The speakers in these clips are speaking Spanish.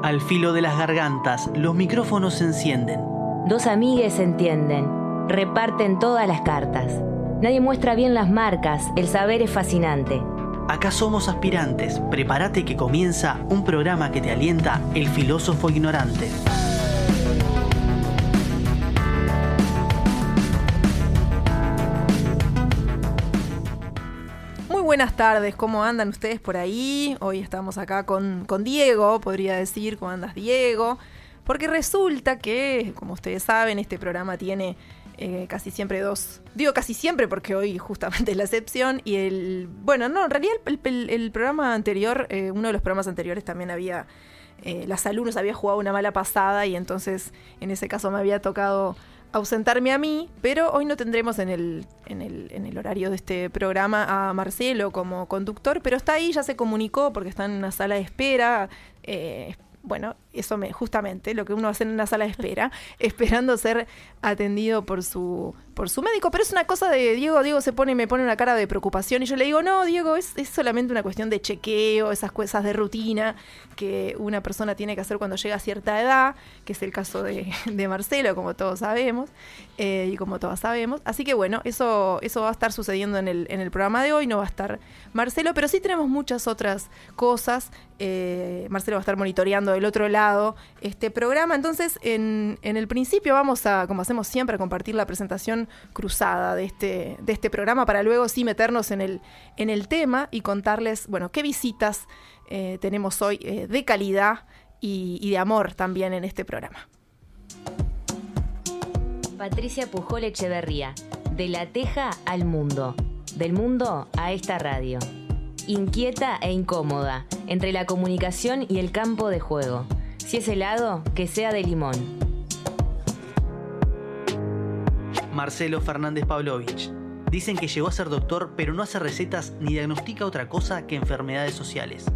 Al filo de las gargantas, los micrófonos se encienden. Dos amigues se entienden, reparten todas las cartas. Nadie muestra bien las marcas, el saber es fascinante. Acá somos aspirantes, prepárate que comienza un programa que te alienta el filósofo ignorante. Buenas tardes, ¿cómo andan ustedes por ahí? Hoy estamos acá con Diego, podría decir, ¿cómo andas, Diego? Porque resulta que, como ustedes saben, este programa tiene casi siempre dos... Digo casi siempre porque hoy justamente es la excepción. Y en realidad el programa anterior, uno de los programas anteriores también había... la salud nos había jugado una mala pasada y entonces en ese caso me había tocado ausentarme a mí, pero hoy no tendremos en el horario de este programa a Marcelo como conductor, pero está ahí, ya se comunicó porque está en una sala de espera. Eso justamente lo que uno hace en una sala de espera, esperando ser atendido por su médico, pero es una cosa de Diego me pone una cara de preocupación y yo le digo, no, Diego, es solamente una cuestión de chequeo, esas cosas de rutina que una persona tiene que hacer cuando llega a cierta edad, que es el caso de Marcelo, como todos sabemos, y como todas sabemos. Así que bueno, eso va a estar sucediendo en el programa de hoy, no va a estar Marcelo, pero sí tenemos muchas otras cosas. Marcelo va a estar monitoreando del otro lado este programa. Entonces, en el principio vamos a, como hacemos siempre, a compartir la presentación cruzada de este programa para luego sí meternos en el tema y contarles, bueno, qué visitas tenemos hoy de calidad y de amor también en este programa. Patricia Pujol Echeverría, de La Teja al mundo, del mundo a esta radio. Inquieta e incómoda, entre la comunicación y el campo de juego. Si es helado, que sea de limón. Marcelo Fernández Pavlovich. Dicen que llegó a ser doctor, pero no hace recetas ni diagnostica otra cosa que enfermedades sociales.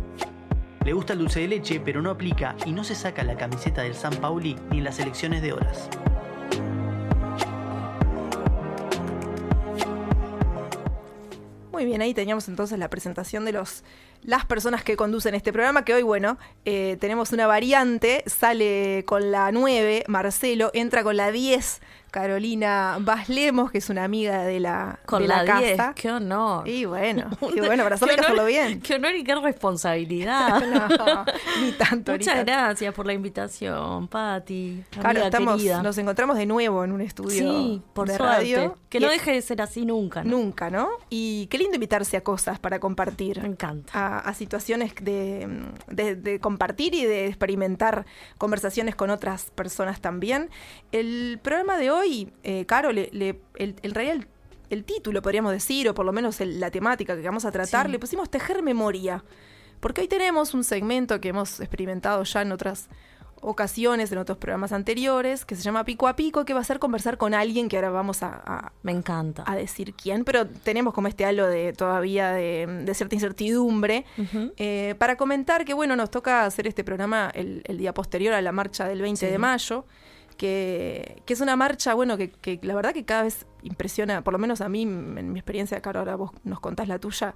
Le gusta el dulce de leche, pero no aplica y no se saca la camiseta del San Pauli ni en las elecciones de horas. Muy bien, ahí teníamos entonces la presentación de las personas que conducen este programa, que hoy, tenemos una variante, sale con la 9, Marcelo, entra con la 10, Carolina Baslemos, que es una amiga de la casa. 10, qué honor. Y bueno, para saber que hacerlo bien. Qué honor y qué responsabilidad. No, ni tanto. Muchas gracias por la invitación, Pati. Claro, nos encontramos de nuevo en un estudio por de suerte. radio. Que no deje de ser así nunca, ¿no? Nunca, ¿no? Y qué lindo invitarse a cosas para compartir. Me encanta. A situaciones de compartir y de experimentar conversaciones con otras personas también. El programa de hoy, Caro, en realidad el título, podríamos decir, o por lo menos la temática que vamos a tratar, le pusimos Tejer Memoria. Porque hoy tenemos un segmento que hemos experimentado ya en otras ocasiones, en otros programas anteriores, que se llama Pico a Pico, que va a ser conversar con alguien que ahora vamos me encanta a decir quién, pero tenemos como este halo todavía de cierta incertidumbre, para comentar que nos toca hacer este programa el día posterior a la marcha del 20 de mayo, que es una marcha, que la verdad que cada vez impresiona, por lo menos a mí, en mi experiencia, Caro, ahora vos nos contás la tuya,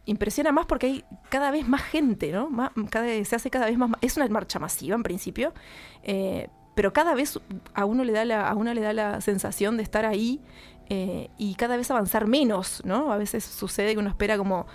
impresiona más porque hay cada vez más gente, ¿no? Se hace cada vez más... Es una marcha masiva en principio, pero cada vez a uno le da la sensación de estar ahí y cada vez avanzar menos, ¿no? A veces sucede que uno espera como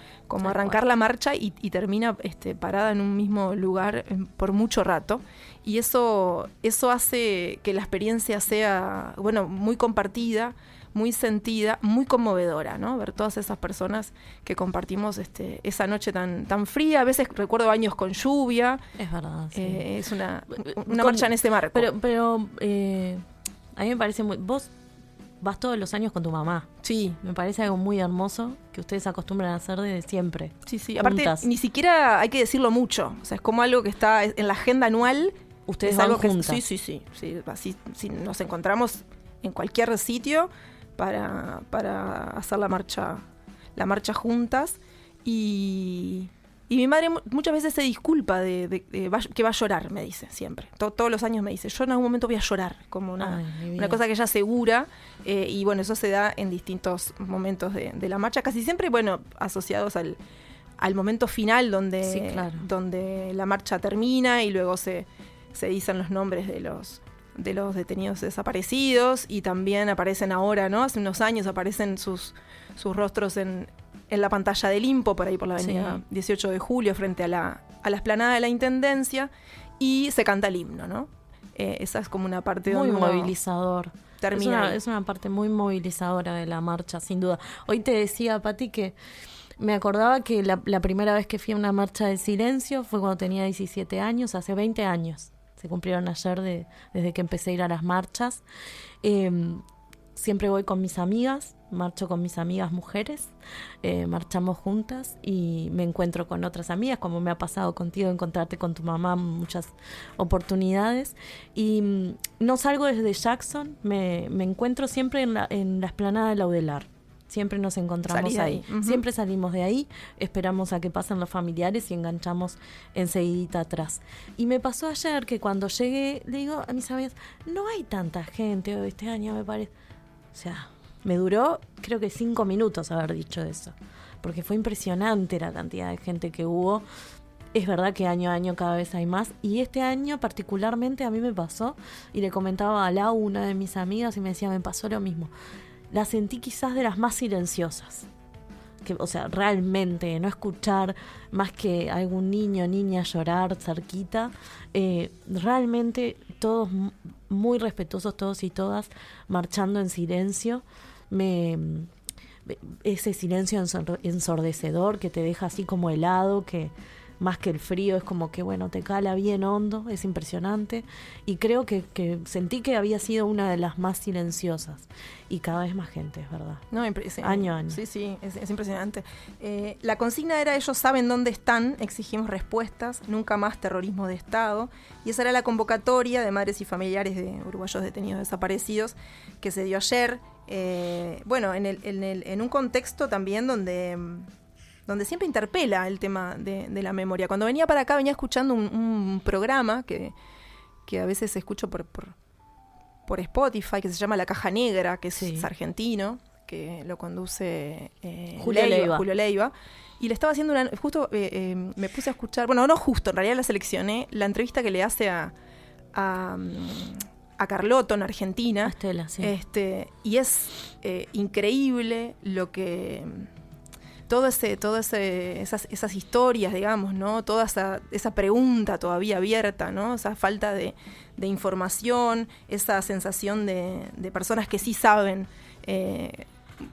arrancar la marcha y termina parada en un mismo lugar por mucho rato. Y eso hace que la experiencia sea, muy compartida, muy sentida, muy conmovedora, ¿no? Ver todas esas personas que compartimos esa noche tan fría. A veces recuerdo años con lluvia. Es verdad, sí. Es una marcha en ese marco. Pero a mí me parece muy... Vos vas todos los años con tu mamá. Sí. Me parece algo muy hermoso que ustedes acostumbran a hacer desde siempre. Sí. Aparte, ni siquiera hay que decirlo mucho. O sea, es como algo que está en la agenda anual. Ustedes van juntas. Sí. Así nos encontramos en cualquier sitio para hacer la marcha juntas. Y mi madre muchas veces se disculpa que va a llorar, me dice siempre. Todos los años me dice, yo en algún momento voy a llorar, como una cosa que ella asegura. Y eso se da en distintos momentos de la marcha, casi siempre, asociados al momento final donde, Sí, claro. donde la marcha termina y luego se dicen los nombres de los detenidos desaparecidos, y también aparecen ahora, ¿no? Hace unos años aparecen sus rostros en la pantalla del Limpo, por ahí por la avenida 18 de Julio, frente a la explanada de la Intendencia, y se canta el himno, ¿no? Esa es como una parte Muy donde uno movilizador. termina. Es una parte muy movilizadora de la marcha, sin duda. Hoy te decía, Pati, que me acordaba que la primera vez que fui a una marcha del silencio fue cuando tenía 17 años, hace 20 años. Se cumplieron ayer desde que empecé a ir a las marchas. Siempre voy con mis amigas, marcho con mis amigas mujeres, marchamos juntas y me encuentro con otras amigas, como me ha pasado contigo, encontrarte con tu mamá, muchas oportunidades. Y no salgo desde Jackson, me encuentro siempre en la explanada de Laudelar. Siempre nos encontramos Salís de ahí. ahí. Siempre salimos de ahí, esperamos a que pasen los familiares y enganchamos enseguidita atrás. Y me pasó ayer que cuando llegué, le digo a mis amigas, no hay tanta gente este año, me parece. O sea, me duró creo que 5 minutos haber dicho eso, porque fue impresionante la cantidad de gente que hubo. Es verdad que año a año cada vez hay más, y este año particularmente a mí me pasó, y le comentaba a Lau, una de mis amigas, y me decía, me pasó lo mismo. La sentí quizás de las más silenciosas. O sea, realmente, no escuchar más que algún niño o niña llorar cerquita. Realmente todos muy respetuosos, todos y todas, marchando en silencio. Ese silencio ensordecedor que te deja así como helado, que más que el frío es como que, bueno, te cala bien hondo, es impresionante. Y creo que sentí que había sido una de las más silenciosas. Y cada vez más gente, es verdad. No, Año a año. Sí, es impresionante. La consigna era: ellos saben dónde están, exigimos respuestas, nunca más terrorismo de Estado. Y esa era la convocatoria de madres y familiares de uruguayos detenidos desaparecidos que se dio ayer. Bueno, en un contexto también donde siempre interpela el tema de la memoria. Cuando venía para acá venía escuchando un programa que a veces escucho por Spotify, que se llama La Caja Negra, que es argentino, que lo conduce Julio Leiva. Y le estaba haciendo justo me puse a escuchar, bueno, no justo, en realidad la seleccioné, la entrevista que le hace a Carlotto en Argentina. A Estela, sí. Y es increíble lo que... esas historias, digamos, ¿no? Toda esa pregunta todavía abierta, ¿no? Esa falta de información, esa sensación de personas que sí saben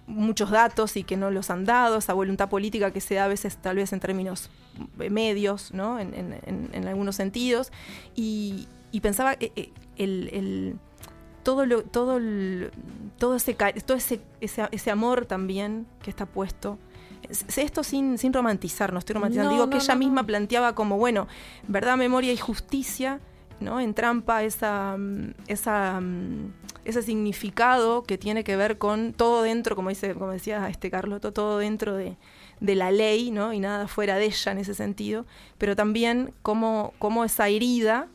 muchos datos y que no los han dado, esa voluntad política que se da a veces tal vez en términos medios, ¿no? En algunos sentidos. Y pensaba todo ese amor también que está puesto. Esto sin romantizar, no estoy romantizando. Digo que ella misma planteaba como, bueno, verdad, memoria y justicia, ¿no? Entrampa ese significado que tiene que ver con todo dentro, como decía Carlotto, todo dentro de la ley, ¿no? Y nada fuera de ella en ese sentido, pero también como esa herida,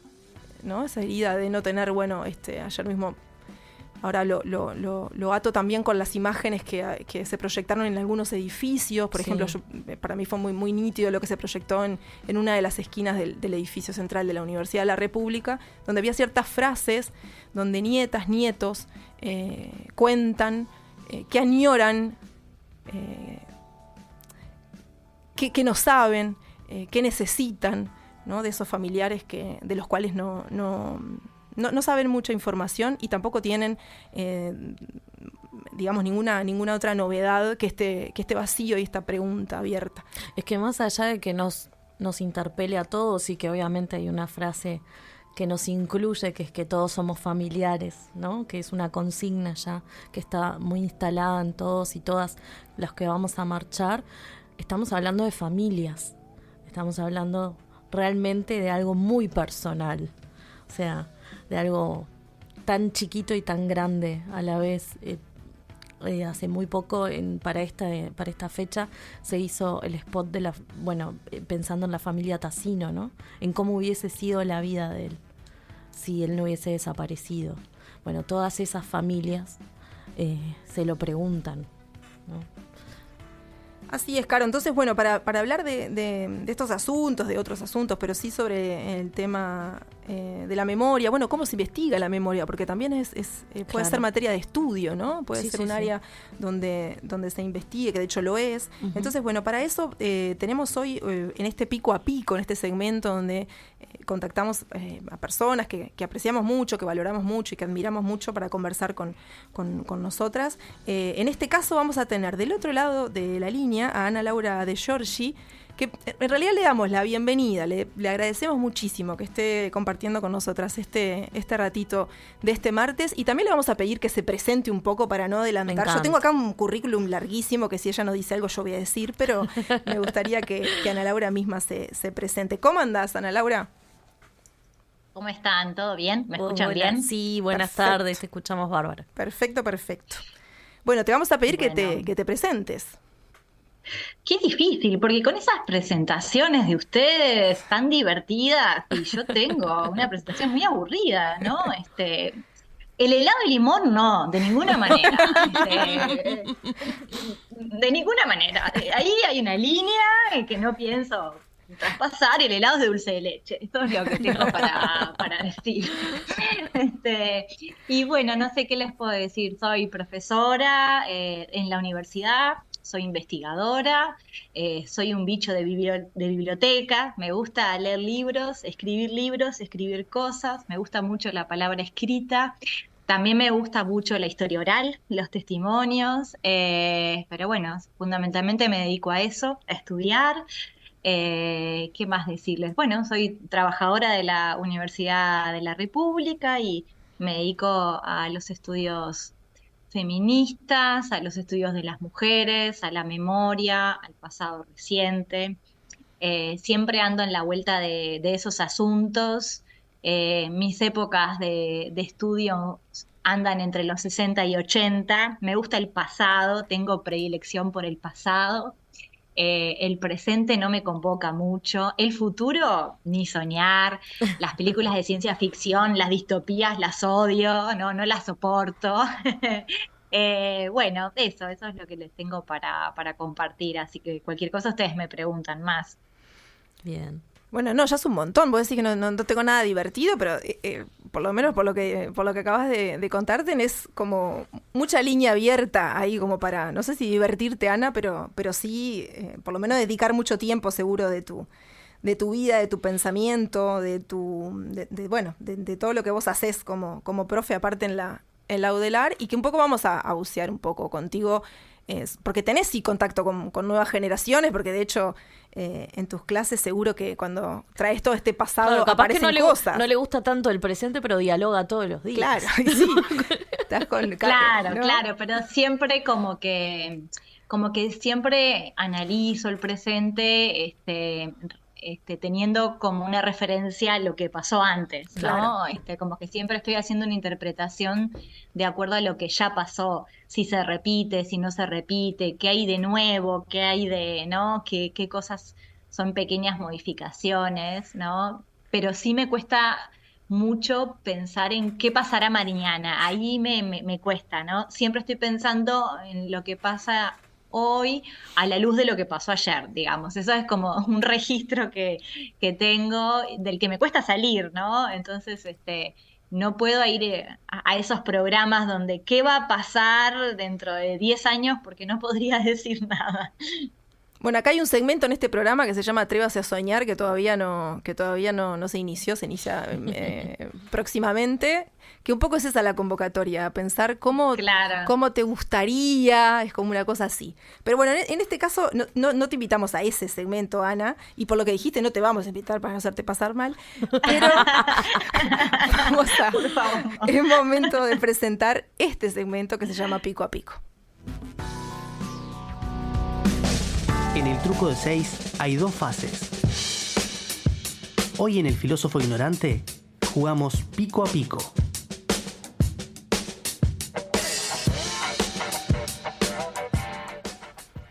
¿no? Esa herida de no tener, bueno, ayer mismo, ahora lo ato también con las imágenes que se proyectaron en algunos edificios. Por ejemplo, para mí fue muy, muy nítido lo que se proyectó en una de las esquinas del edificio central de la Universidad de la República, donde había ciertas frases donde nietas, nietos cuentan que añoran, que no saben, que necesitan, ¿no? De esos familiares de los cuales no saben mucha información y tampoco tienen, digamos, ninguna otra novedad que este vacío y esta pregunta abierta. Es que más allá de que nos interpele a todos, y que obviamente hay una frase que nos incluye, que es que todos somos familiares, ¿no? Que es una consigna ya que está muy instalada en todos y todas los que vamos a marchar. Estamos hablando de familias, estamos hablando realmente de algo muy personal, o sea, de algo tan chiquito y tan grande a la vez. Hace muy poco, para esta fecha, se hizo el spot pensando en la familia Tassino, ¿no? En cómo hubiese sido la vida de él si él no hubiese desaparecido. Bueno, todas esas familias se lo preguntan, ¿no? Así es, Caro. Entonces, bueno, para hablar de estos asuntos, de otros asuntos, pero sí sobre el tema de la memoria, bueno, cómo se investiga la memoria, porque también puede Claro. ser materia de estudio, ¿no? Puede Sí, ser sí, un sí. área donde se investigue, que de hecho lo es. Ujú. Entonces, bueno, para eso tenemos hoy en este pico a pico, en este segmento donde contactamos a personas que apreciamos mucho, que valoramos mucho y que admiramos mucho para conversar con nosotras. En este caso vamos a tener del otro lado de la línea a Ana Laura De Giorgi, que en realidad le damos la bienvenida, le agradecemos muchísimo que esté compartiendo con nosotras este ratito de este martes, y también le vamos a pedir que se presente un poco para no adelantar. Yo tengo acá un currículum larguísimo que si ella no dice algo yo voy a decir, pero me gustaría que Ana Laura misma se presente. ¿Cómo andás, Ana Laura? ¿Cómo están? ¿Todo bien? ¿Me escuchan Hola, bien? Sí, buenas Perfecto. tardes, te escuchamos bárbara. Perfecto. Bueno, te vamos a pedir Bueno. que te presentes. Qué difícil, porque con esas presentaciones de ustedes tan divertidas, y yo tengo una presentación muy aburrida, ¿no? El helado de limón no, de ninguna manera. De ninguna manera. Ahí hay una línea que no pienso traspasar. El helado es de dulce de leche. Esto es lo que tengo para decir. Y bueno, no sé qué les puedo decir. Soy profesora en la universidad. Soy investigadora, soy un bicho de biblioteca, me gusta leer libros, escribir cosas, me gusta mucho la palabra escrita, también me gusta mucho la historia oral, los testimonios, pero bueno, fundamentalmente me dedico a eso, a estudiar. ¿Qué más decirles? Bueno, soy trabajadora de la Universidad de la República y me dedico a los estudios feministas, a los estudios de las mujeres, a la memoria, al pasado reciente. Siempre ando en la vuelta de esos asuntos. Mis épocas de estudio andan entre los 60 y 80. Me gusta el pasado, tengo predilección por el pasado. El presente no me convoca mucho. El futuro, ni soñar. Las películas de ciencia ficción, las distopías, las odio, no las soporto. Bueno, eso es lo que les tengo para compartir. Así que cualquier cosa ustedes me preguntan más. Bien. Bueno, no, ya es un montón. Vos decís que no tengo nada divertido, pero por lo menos por lo que acabas de contar, tenés como mucha línea abierta ahí como para, no sé si divertirte, Ana, pero sí, por lo menos dedicar mucho tiempo seguro de tu vida, de tu pensamiento, de todo lo que vos hacés como profe, aparte en la UDELAR, y que un poco vamos a bucear un poco contigo, porque tenés sí contacto con nuevas generaciones, porque de hecho en tus clases seguro que cuando traes todo este pasado Claro, capaz que aparecen cosas. no le gusta tanto el presente, pero dialoga todos los días. Claro, sí. Estás con, Claro, ¿no? claro, pero siempre como que siempre analizo el presente, teniendo como una referencia a lo que pasó antes, ¿no? Claro. Como que siempre estoy haciendo una interpretación de acuerdo a lo que ya pasó, si se repite, si no se repite, qué hay de nuevo, qué hay ¿no? Qué cosas son pequeñas modificaciones, ¿no? Pero sí me cuesta mucho pensar en qué pasará mañana, ahí me cuesta, ¿no? Siempre estoy pensando en lo que pasa hoy a la luz de lo que pasó ayer, digamos. Eso es como un registro que tengo del que me cuesta salir, ¿no? Entonces, no puedo ir a esos programas donde qué va a pasar dentro de 10 años porque no podría decir nada. Bueno, acá hay un segmento en este programa que se llama Atrévase a soñar, que todavía no se inició, se inicia próximamente, que un poco es esa la convocatoria, pensar cómo te gustaría, es como una cosa así. Pero bueno, en este caso no te invitamos a ese segmento, Ana, y por lo que dijiste no te vamos a invitar para no hacerte pasar mal, pero es momento de presentar este segmento que se llama Pico a Pico. En el truco de 6 hay 2 fases. Hoy en El Filósofo Ignorante jugamos pico a pico.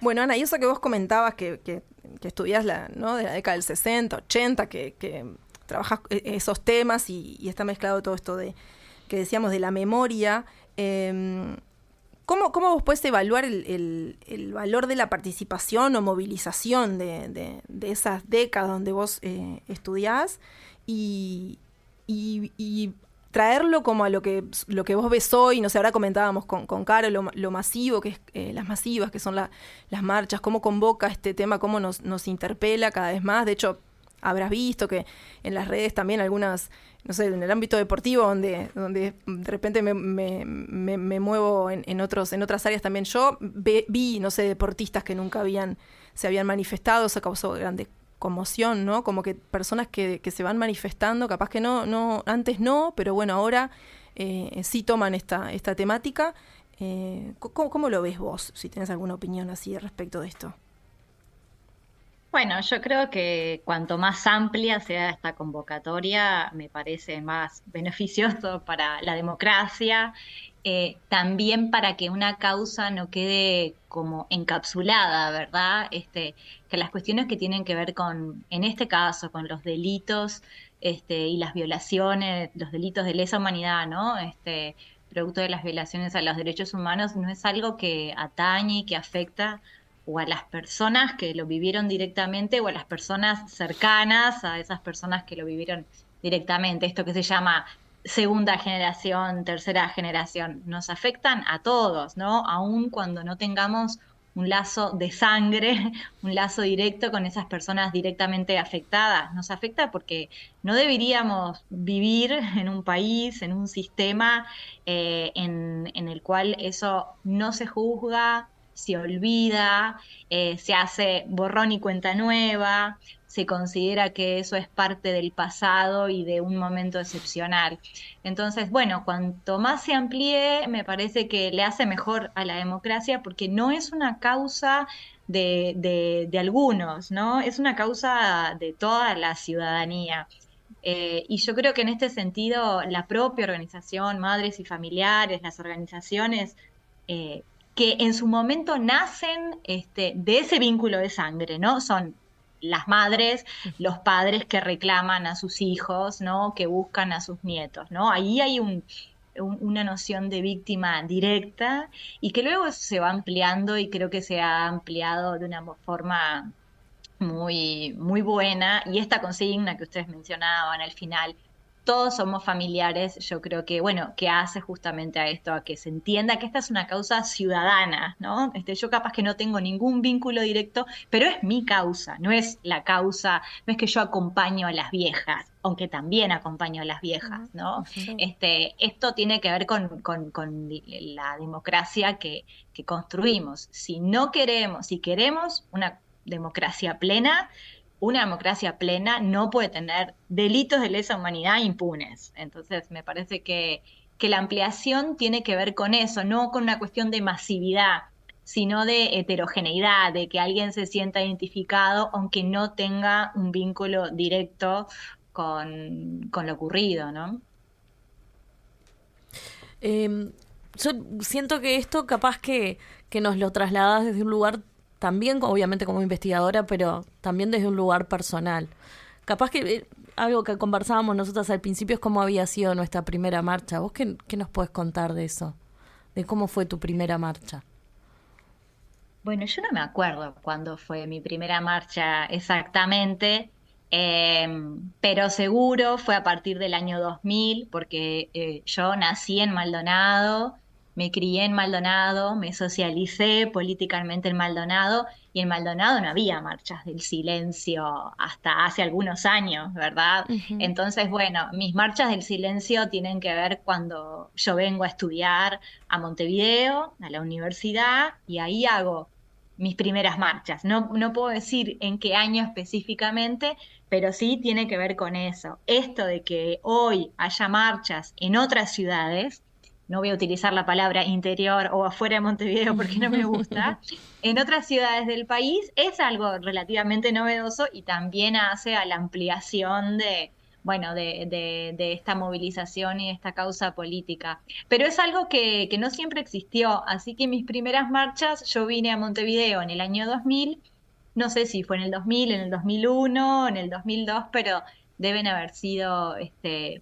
Bueno, Ana, y eso que vos comentabas que estudiás de la década del 60, 80, que trabajás esos temas y está mezclado todo esto que decíamos de la memoria, ¿Cómo vos podés evaluar el valor de la participación o movilización de esas décadas donde vos estudiás y traerlo como a lo que vos ves hoy? No sé, ahora comentábamos con Caro lo masivo que es, las masivas que son las marchas, cómo convoca este tema, cómo nos interpela cada vez más. De hecho, habrás visto que en las redes también algunas, no sé, en el ámbito deportivo donde de repente me muevo en otras áreas también, yo vi, no sé, deportistas que nunca se habían manifestado. Eso causó grande conmoción, ¿no? Como que personas que se van manifestando, capaz que no antes no, pero bueno, ahora sí toman esta temática. ¿Cómo lo ves vos? Si tenés alguna opinión así respecto de esto. Bueno, yo creo que cuanto más amplia sea esta convocatoria, me parece más beneficioso para la democracia, también para que una causa no quede como encapsulada, ¿verdad? Que las cuestiones que tienen que ver con, en este caso, con los delitos, y las violaciones, los delitos de lesa humanidad, ¿no? Producto de las violaciones a los derechos humanos, no es algo que atañe y que afecta o a las personas que lo vivieron directamente o a las personas cercanas a esas personas que lo vivieron directamente. Esto que se llama segunda generación, tercera generación, nos afectan a todos, ¿no? Aun cuando no tengamos un lazo de sangre, un lazo directo con esas personas directamente afectadas. Nos afecta porque no deberíamos vivir en un país, en un sistema en el cual eso no se juzga, se olvida, se hace borrón y cuenta nueva, se considera que eso es parte del pasado y de un momento excepcional. Entonces, bueno, cuanto más se amplíe, me parece que le hace mejor a la democracia porque no es una causa de algunos, ¿no? Es una causa de toda la ciudadanía. Y yo creo que en este sentido, la propia organización, madres y familiares, las organizaciones, eh, que en su momento nacen de ese vínculo de sangre, ¿no? Son las madres, los padres que reclaman a sus hijos, ¿no? Que buscan a sus nietos, ¿no? Ahí hay una noción de víctima directa y que luego se va ampliando y creo que se ha ampliado de una forma muy, muy buena. Y esta consigna que ustedes mencionaban al final, todos somos familiares, yo creo que, bueno, que hace justamente a esto, a que se entienda que esta es una causa ciudadana, ¿no? Yo capaz que no tengo ningún vínculo directo, pero es mi causa, no es la causa, no es que yo acompaño a las viejas, aunque también acompaño a las viejas, ¿no? Sí. Esto tiene que ver con la democracia que construimos. Si queremos una democracia plena no puede tener delitos de lesa humanidad impunes. Entonces, me parece que la ampliación tiene que ver con eso, no con una cuestión de masividad, sino de heterogeneidad, de que alguien se sienta identificado aunque no tenga un vínculo directo con lo ocurrido, ¿no? Yo siento que esto capaz que nos lo trasladas desde un lugar también, obviamente como investigadora, pero también desde un lugar personal. Capaz que algo que conversábamos nosotras al principio es cómo había sido nuestra primera marcha. ¿Vos qué nos podés contar de eso? De cómo fue tu primera marcha. Bueno, yo no me acuerdo cuándo fue mi primera marcha exactamente, pero seguro fue a partir del año 2000, porque yo nací en Maldonado, me crié en Maldonado, me socialicé políticamente en Maldonado, y en Maldonado no había marchas del silencio hasta hace algunos años, ¿verdad? Uh-huh. Entonces, bueno, mis marchas del silencio tienen que ver cuando yo vengo a estudiar a Montevideo, a la universidad, y ahí hago mis primeras marchas. No puedo decir en qué año específicamente, pero sí tiene que ver con eso. Esto de que hoy haya marchas en otras ciudades, no voy a utilizar la palabra interior o afuera de Montevideo porque no me gusta, en otras ciudades del país es algo relativamente novedoso y también hace a la ampliación de esta movilización y de esta causa política. Pero es algo que no siempre existió, así que mis primeras marchas, yo vine a Montevideo en el año 2000, no sé si fue en el 2000, en el 2001, en el 2002, pero deben haber sido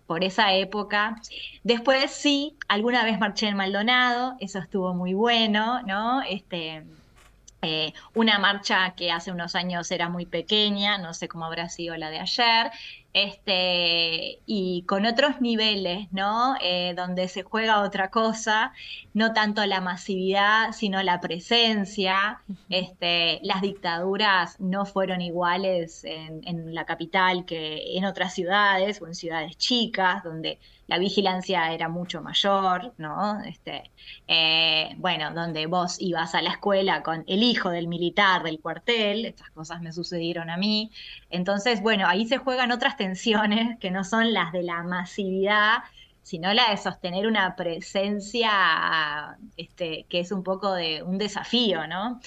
por esa época. Después sí, alguna vez marché en Maldonado, eso estuvo muy bueno, ¿no? Una marcha que hace unos años era muy pequeña, no sé cómo habrá sido la de ayer, y con otros niveles, ¿no? Donde se juega otra cosa, no tanto la masividad, sino la presencia. Las dictaduras no fueron iguales en la capital que en otras ciudades o en ciudades chicas, donde la vigilancia era mucho mayor, ¿no? Bueno, donde vos ibas a la escuela con el hijo del militar del cuartel, estas cosas me sucedieron a mí. Entonces, bueno, ahí se juegan otras tensiones que no son las de la masividad, sino la de sostener una presencia, que es un poco de un desafío, ¿no?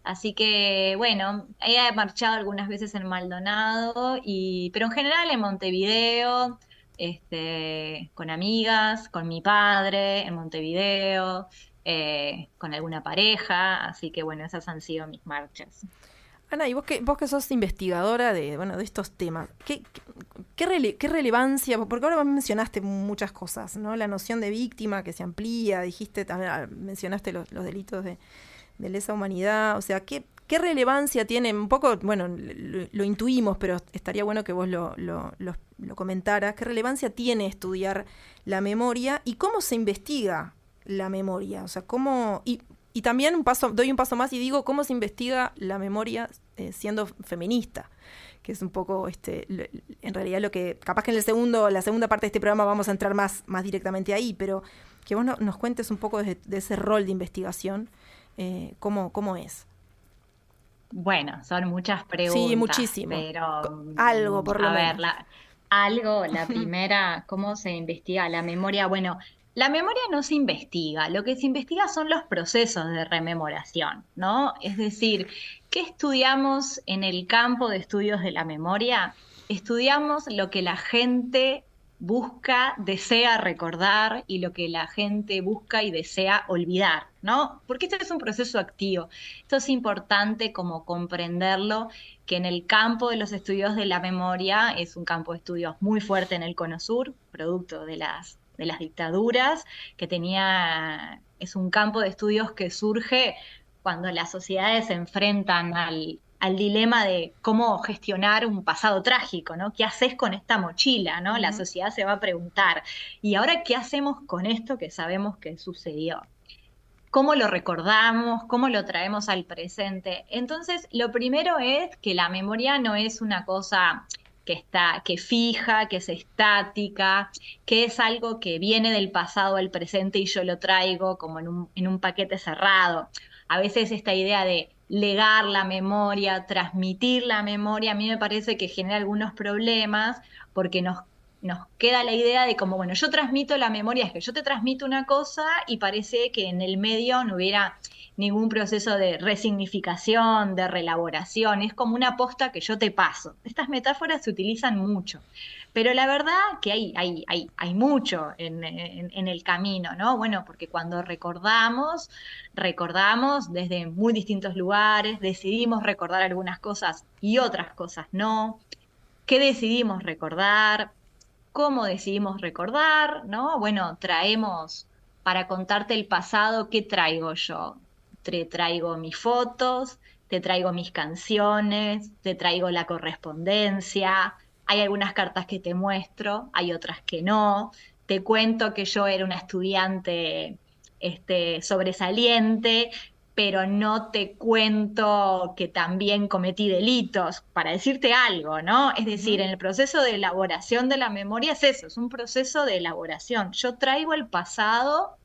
Así que, bueno, he marchado algunas veces en Maldonado, pero en general en Montevideo, con amigas, con mi padre en Montevideo, con alguna pareja, así que bueno, esas han sido mis marchas. Ana, y vos que sos investigadora de estos temas, ¿qué relevancia? Porque ahora mencionaste muchas cosas, ¿no? La noción de víctima que se amplía, dijiste también, mencionaste los delitos de lesa humanidad, o sea, ¿qué relevancia tiene? Un poco, bueno, lo intuimos, pero estaría bueno que vos lo comentaras. ¿Qué relevancia tiene estudiar la memoria y cómo se investiga la memoria? O sea, cómo... Y también doy un paso más y digo, ¿cómo se investiga la memoria siendo feminista? Que es un poco, en realidad lo que, capaz que en la segunda parte de este programa vamos a entrar más directamente ahí, pero que vos nos cuentes un poco de ese rol de investigación, cómo es. Bueno, son muchas preguntas. Sí, muchísimo. Pero algo, por lo menos. La primera, ¿cómo se investiga la memoria? Bueno, la memoria no se investiga, lo que se investiga son los procesos de rememoración, ¿no? Es decir, ¿qué estudiamos en el campo de estudios de la memoria? Estudiamos lo que la gente busca, desea recordar y lo que la gente busca y desea olvidar, ¿no? Porque este es un proceso activo. Esto es importante como comprenderlo, que en el campo de los estudios de la memoria es un campo de estudios muy fuerte en el Cono Sur, producto de las dictaduras, es un campo de estudios que surge cuando las sociedades se enfrentan al dilema de cómo gestionar un pasado trágico, ¿no? ¿Qué haces con esta mochila, ¿no? La sociedad se va a preguntar, ¿y ahora qué hacemos con esto que sabemos que sucedió? ¿Cómo lo recordamos? ¿Cómo lo traemos al presente? Entonces, lo primero es que la memoria no es una cosa que fija, que es estática, que es algo que viene del pasado al presente y yo lo traigo como en un paquete cerrado. A veces esta idea de legar la memoria, transmitir la memoria, a mí me parece que genera algunos problemas porque nos queda la idea de como, bueno, yo transmito la memoria, es que yo te transmito una cosa y parece que en el medio no hubiera ningún proceso de resignificación, de reelaboración, es como una posta que yo te paso. Estas metáforas se utilizan mucho, pero la verdad que hay mucho en el camino, ¿no? Bueno, porque cuando recordamos desde muy distintos lugares, decidimos recordar algunas cosas y otras cosas no. ¿Qué decidimos recordar? ¿Cómo decidimos recordar? ¿No? Bueno, para contarte el pasado, ¿qué traigo yo? Te traigo mis fotos, te traigo mis canciones, te traigo la correspondencia, hay algunas cartas que te muestro, hay otras que no, te cuento que yo era una estudiante sobresaliente, pero no te cuento que también cometí delitos, para decirte algo, ¿no? Es decir, en el proceso de elaboración de la memoria es eso, es un proceso de elaboración. Yo traigo al pasado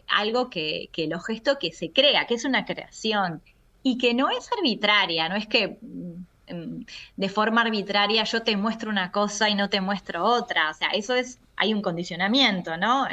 algo que lo gesto que se crea, que es una creación y que no es arbitraria, no es que de forma arbitraria yo te muestro una cosa y no te muestro otra, o sea, hay un condicionamiento, ¿no?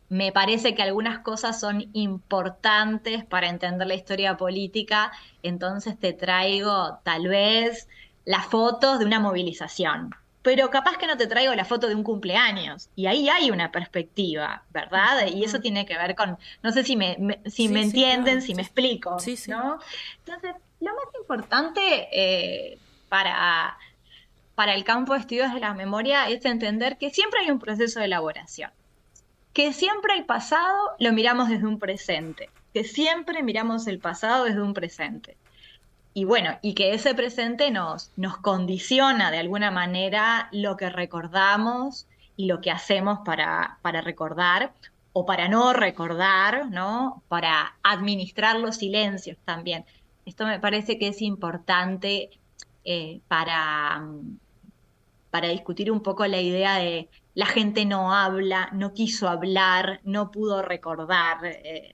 Me parece que algunas cosas son importantes para entender la historia política, entonces te traigo tal vez las fotos de una movilización, pero capaz que no te traigo la foto de un cumpleaños. Y ahí hay una perspectiva, ¿verdad? Y eso tiene que ver con, no sé si me Sí, entienden, claro, si me explico, Sí, sí. ¿no? Entonces, lo más importante para el campo de estudios de la memoria es entender que siempre hay un proceso de elaboración, que siempre el pasado lo miramos desde un presente, que siempre miramos el pasado desde un presente. Y bueno, y que ese presente nos condiciona de alguna manera lo que recordamos y lo que hacemos para recordar o para no recordar, ¿no? Para administrar los silencios también. Esto me parece que es importante para discutir un poco la idea de la gente no habla, no quiso hablar, no pudo recordar,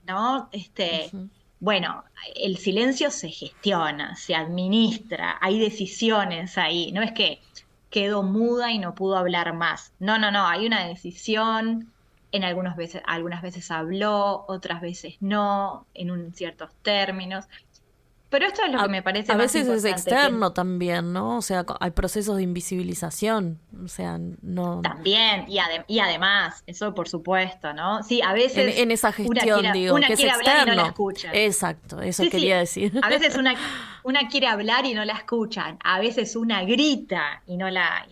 ¿no? Ujú. Bueno, el silencio se gestiona, se administra, hay decisiones ahí, no es que quedó muda y no pudo hablar más. No, no, no, hay una decisión, algunas veces habló, otras veces no, ciertos términos. Pero esto es lo que A, me parece a más veces es importante, que externo también, ¿no? O sea, hay procesos de invisibilización. O sea, no. también, y además, eso por supuesto, ¿no? Sí, a veces En esa gestión, digo, que una es quiere hablar y no la externo. escuchan. Exacto, eso Sí, sí, quería decir. a veces una quiere hablar y no la escuchan, a veces una grita y no la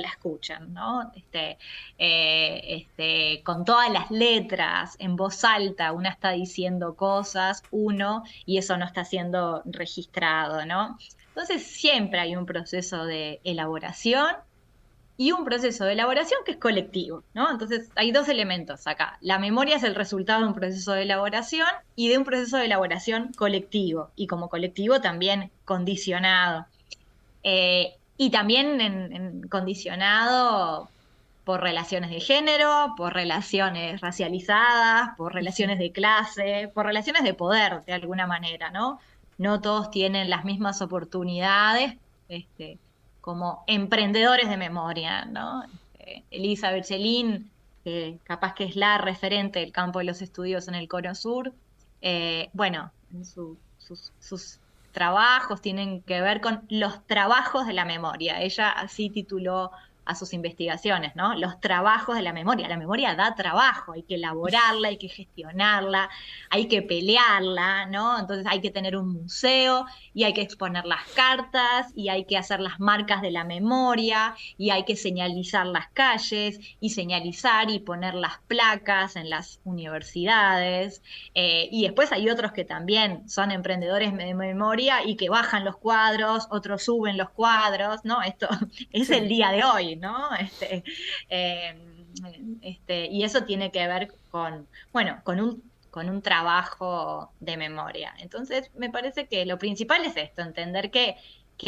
escuchan, ¿no? Con todas las letras, en voz alta, una está diciendo cosas, y eso no está siendo registrado, ¿no? Entonces siempre hay un proceso de elaboración y un proceso de elaboración que es colectivo, ¿no? Entonces hay dos elementos acá. La memoria es el resultado de un proceso de elaboración y de un proceso de elaboración colectivo, y como colectivo también condicionado. Y también condicionado por relaciones de género, por relaciones racializadas, por relaciones de clase, por relaciones de poder, de alguna manera, ¿no? No todos tienen las mismas oportunidades, este, como emprendedores de memoria, ¿no? Elisa Bercellin, que capaz que es la referente del campo de los estudios en el Cono Sur, bueno, sus trabajos tienen que ver con los trabajos de la memoria. Ella así tituló a sus investigaciones, ¿no? Los trabajos de la memoria. La memoria da trabajo, hay que elaborarla, hay que gestionarla, hay que pelearla, ¿no? Entonces hay que tener un museo y hay que exponer las cartas y hay que hacer las marcas de la memoria y hay que señalizar las calles y señalizar y poner las placas en las universidades. Y después hay otros que también son emprendedores de memoria y que bajan los cuadros, otros suben los cuadros, ¿no? Esto es Sí. el día de hoy, ¿no? Eh, y eso tiene que ver bueno, con un trabajo de memoria. Entonces, me parece que lo principal es esto, entender que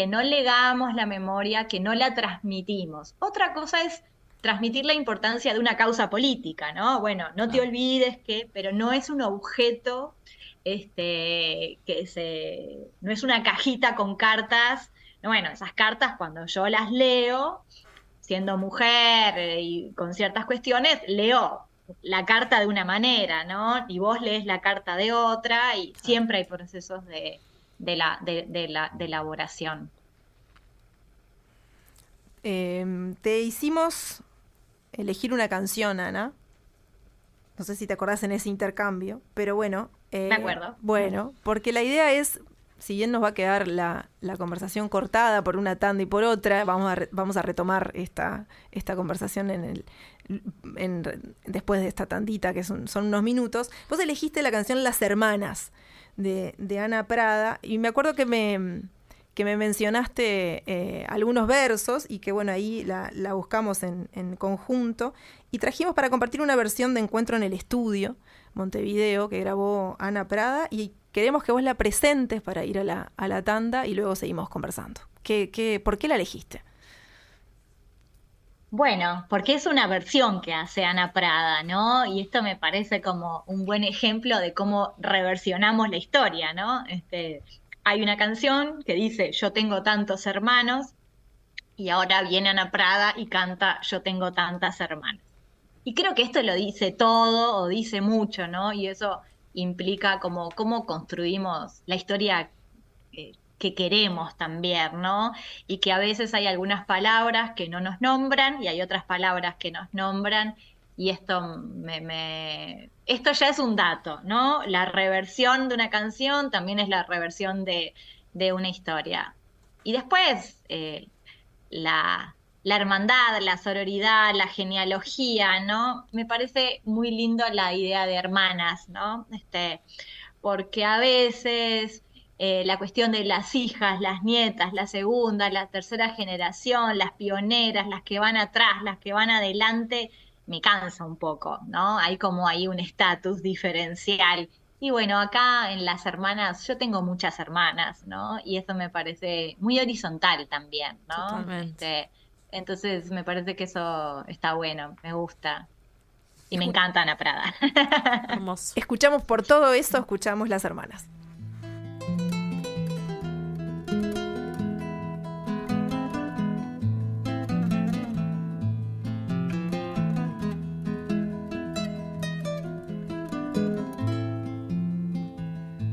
no legamos la memoria, que no la transmitimos. Otra cosa es transmitir la importancia de una causa política, ¿no? Bueno, no te olvides pero no es un objeto, no es una cajita con cartas. Bueno, esas cartas cuando yo las leo, siendo mujer y con ciertas cuestiones, leo la carta de una manera, ¿no? Y vos lees la carta de otra, y siempre hay procesos de elaboración. Te hicimos elegir una canción, Ana. No sé si te acordás en ese intercambio, pero bueno. Me acuerdo. Bueno, porque la idea es, si bien nos va a quedar la conversación cortada por una tanda y por otra, vamos a retomar esta conversación después de esta tandita, que son unos minutos. Vos elegiste la canción Las Hermanas de Ana Prada, y me acuerdo que me mencionaste algunos versos, y que bueno, ahí la buscamos en conjunto, y trajimos para compartir una versión de Encuentro en el Estudio, Montevideo, que grabó Ana Prada, y queremos que vos la presentes para ir a la tanda y luego seguimos conversando. ¿Por qué la elegiste? Bueno, porque es una versión que hace Ana Prada, ¿no? Y esto me parece como un buen ejemplo de cómo reversionamos la historia, ¿no? Hay una canción que dice Yo tengo tantos hermanos, y ahora viene Ana Prada y canta Yo tengo tantas hermanas. Y creo que esto lo dice todo o dice mucho, ¿no? Y eso implica como cómo construimos la historia que queremos también, ¿no? Y que a veces hay algunas palabras que no nos nombran y hay otras palabras que nos nombran, y esto esto ya es un dato, ¿no? La reversión de una canción también es la reversión de una historia. Y después, la hermandad, la sororidad, la genealogía, ¿no? Me parece muy lindo la idea de hermanas, ¿no? Porque a veces la cuestión de las hijas, las nietas, la segunda, la tercera generación, las pioneras, las que van atrás, las que van adelante, me cansa un poco, ¿no? Hay como ahí un estatus diferencial. Y bueno, acá en las hermanas, yo tengo muchas hermanas, ¿no? Y eso me parece muy horizontal también, ¿no? Totalmente. Entonces me parece que eso está bueno, me gusta. Y me encanta Ana Prada. Hermoso. Escuchamos por todo eso, escuchamos las hermanas.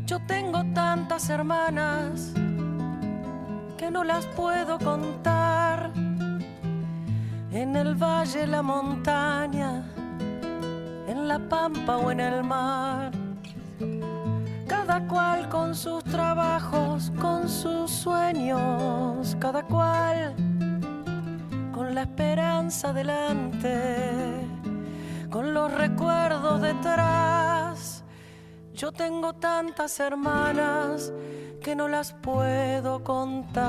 Yo tengo tantas hermanas que no las puedo contar. En el valle, la montaña, en la pampa o en el mar. Cada cual con sus trabajos, con sus sueños. Cada cual con la esperanza delante, con los recuerdos detrás. Yo tengo tantas hermanas que no las puedo contar.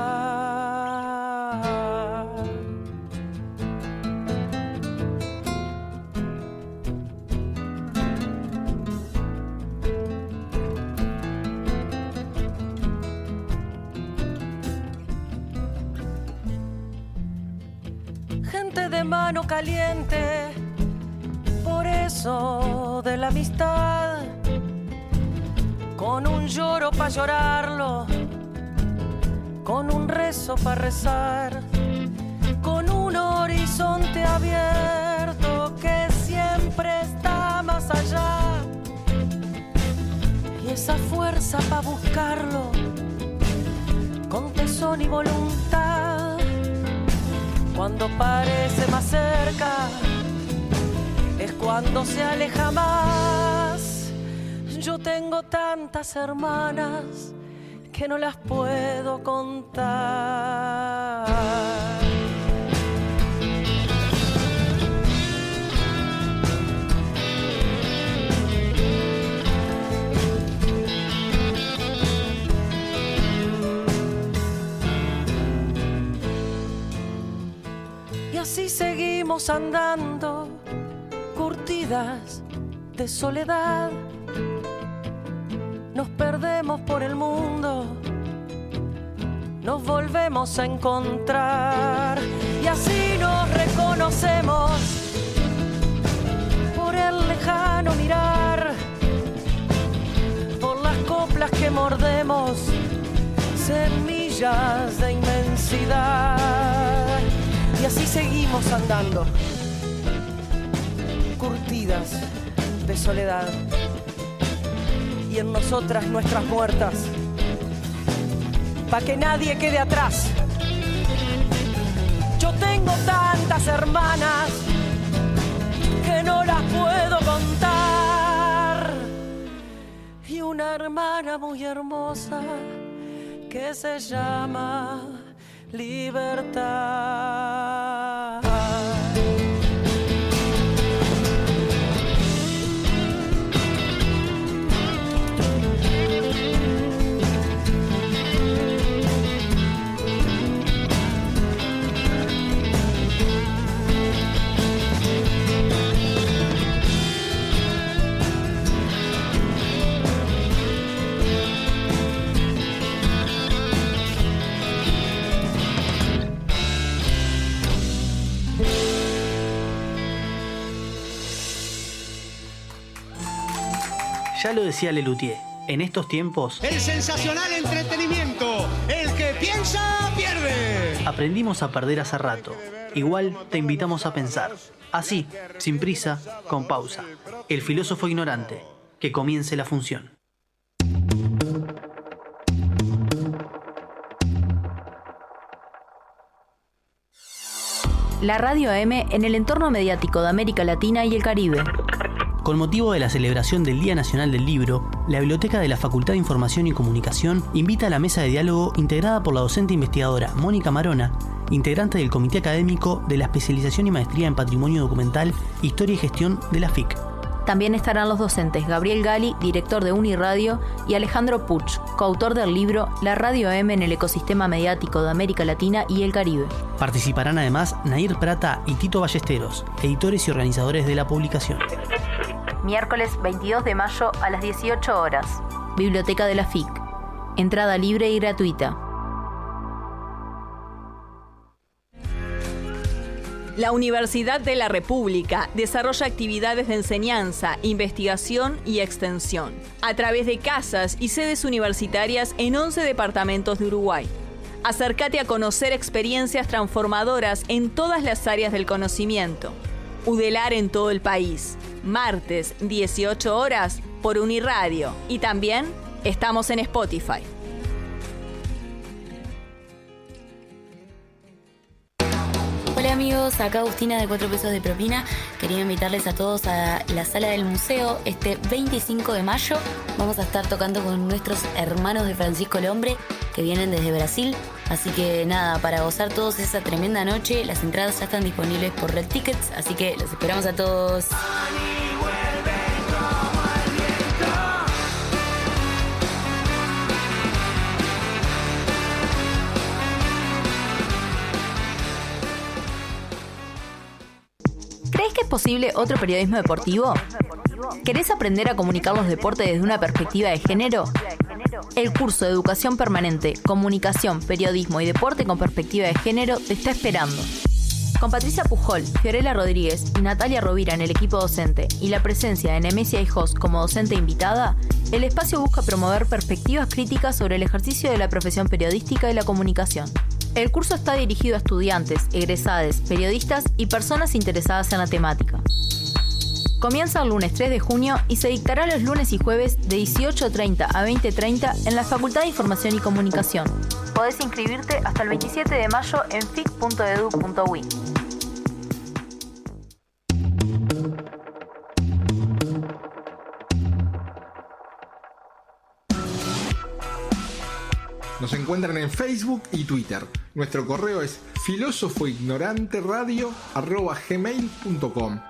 Gente de mano caliente, por eso de la amistad, con un lloro pa' llorarlo, con un rezo pa' rezar, con un horizonte abierto que siempre está más allá, y esa fuerza pa' buscarlo, con tesón y voluntad. Cuando parece más cerca, es cuando se aleja más. Yo tengo tantas hermanas que no las puedo contar. Y así seguimos andando, curtidas de soledad. Nos perdemos por el mundo, nos volvemos a encontrar. Y así nos reconocemos por el lejano mirar, por las coplas que mordemos, semillas de inmensidad. Y así seguimos andando, curtidas de soledad. Y en nosotras nuestras muertas, pa' que nadie quede atrás. Yo tengo tantas hermanas que no las puedo contar. Y una hermana muy hermosa que se llama Libertad. Ya lo decía Lelutier, en estos tiempos El sensacional entretenimiento. El que piensa, pierde. aprendimos a perder hace rato. Igual te invitamos a pensar. Así, sin prisa, con pausa. El filósofo ignorante. Que comience la función. la radio AM en el entorno mediático de América Latina y el Caribe. Con motivo de la celebración del Día Nacional del Libro, la Biblioteca de la Facultad de Información y Comunicación invita a la mesa de diálogo integrada por la docente investigadora Mónica Marona, integrante del Comité Académico de la Especialización y Maestría en Patrimonio Documental, Historia y Gestión de la FIC. También estarán los docentes Gabriel Gali, director de Uniradio, y Alejandro Puch, coautor del libro La Radio AM en el ecosistema mediático de América Latina y el Caribe. Participarán además Nair Prata y Tito Ballesteros, editores y organizadores de la publicación. Miércoles 22 de mayo a las 18 horas. Biblioteca de la FIC. Entrada libre y gratuita. La Universidad de la República desarrolla actividades de enseñanza, investigación y extensión a través de casas y sedes universitarias en 11 departamentos de Uruguay. Acércate a conocer experiencias transformadoras en todas las áreas del conocimiento. UDELAR en todo el país. Martes, 18 horas, por Uniradio. Y también estamos en Spotify. Hola amigos, acá Agustina de 4 pesos de propina. Quería invitarles a todos a la sala del museo este 25 de mayo. Vamos a estar tocando con nuestros hermanos de Francisco el Hombre que vienen desde Brasil. Así que nada, para gozar todos esa tremenda noche, las entradas ya están disponibles por Red Tickets, así que los esperamos a todos. ¿Crees que es posible otro periodismo deportivo? ¿Querés aprender a comunicar los deportes desde una perspectiva de género? El curso de Educación Permanente, Comunicación, Periodismo y Deporte con Perspectiva de Género te está esperando. Con Patricia Pujol, Fiorella Rodríguez y Natalia Rovira en el equipo docente y la presencia de Nemesia Hijos como docente invitada, el espacio busca promover perspectivas críticas sobre el ejercicio de la profesión periodística y la comunicación. El curso está dirigido a estudiantes, egresados, periodistas y personas interesadas en la temática. Comienza el lunes 3 de junio y se dictará los lunes y jueves de 18:30 a 20:30 en la Facultad de Información y Comunicación. Podés inscribirte hasta el 27 de mayo en fic.edu.uy. Nos encuentran en Facebook y Twitter. Nuestro correo es filosofoignoranteradio@gmail.com.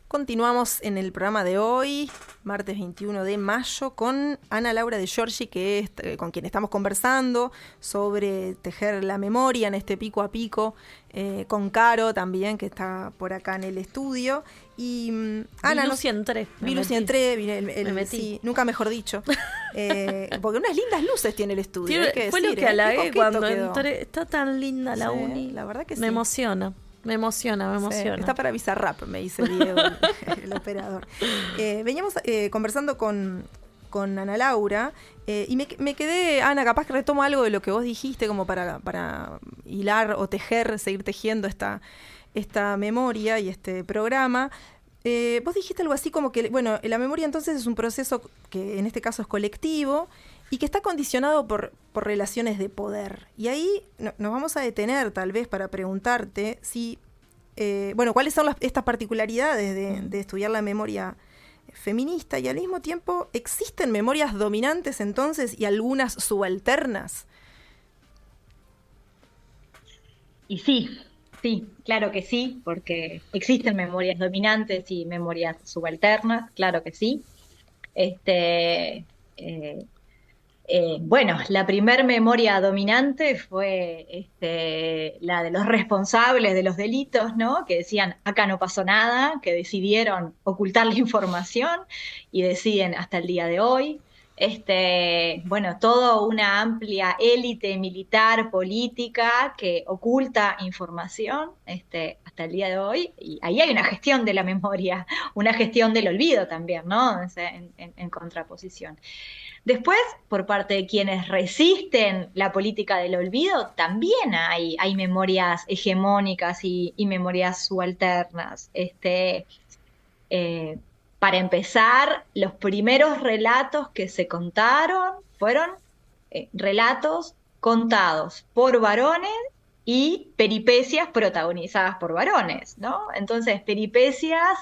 Continuamos en el programa de hoy, martes 21 de mayo, con Ana Laura de Giorgi, que es con quien estamos conversando sobre tejer la memoria en este pico a pico, con Caro también, que está por acá en el estudio. Y Ana, Lucy entré. Me metí. Sí, nunca mejor dicho. Porque unas lindas luces tiene el estudio. Fue lo que halagué cuando entré. Está tan linda la uni. La verdad que sí. Me emociona. Me emociona. Sí, está para Bizarrap, me dice Diego, el operador. Veníamos conversando con Ana Laura y me quedé, Ana, capaz que retomo algo de lo que vos dijiste como para hilar o tejer, seguir tejiendo esta memoria y este programa. Vos dijiste algo así como que, bueno, la memoria entonces es un proceso que en este caso es colectivo y que está condicionado por relaciones de poder. Y ahí nos vamos a detener tal vez para preguntarte si, cuáles son estas particularidades de estudiar la memoria feminista y al mismo tiempo existen memorias dominantes entonces y algunas subalternas. Y sí, claro que sí, porque existen memorias dominantes y memorias subalternas, claro que sí. La primer memoria dominante fue la de los responsables de los delitos, ¿no? Que decían, acá no pasó nada, que decidieron ocultar la información y deciden hasta el día de hoy. Toda una amplia élite militar, política, que oculta información hasta el día de hoy. Y ahí hay una gestión de la memoria, una gestión del olvido también, ¿no? En contraposición. Después, por parte de quienes resisten la política del olvido, también hay memorias hegemónicas y memorias subalternas. Para empezar, los primeros relatos que se contaron fueron relatos contados por varones y peripecias protagonizadas por varones, ¿no? Entonces, peripecias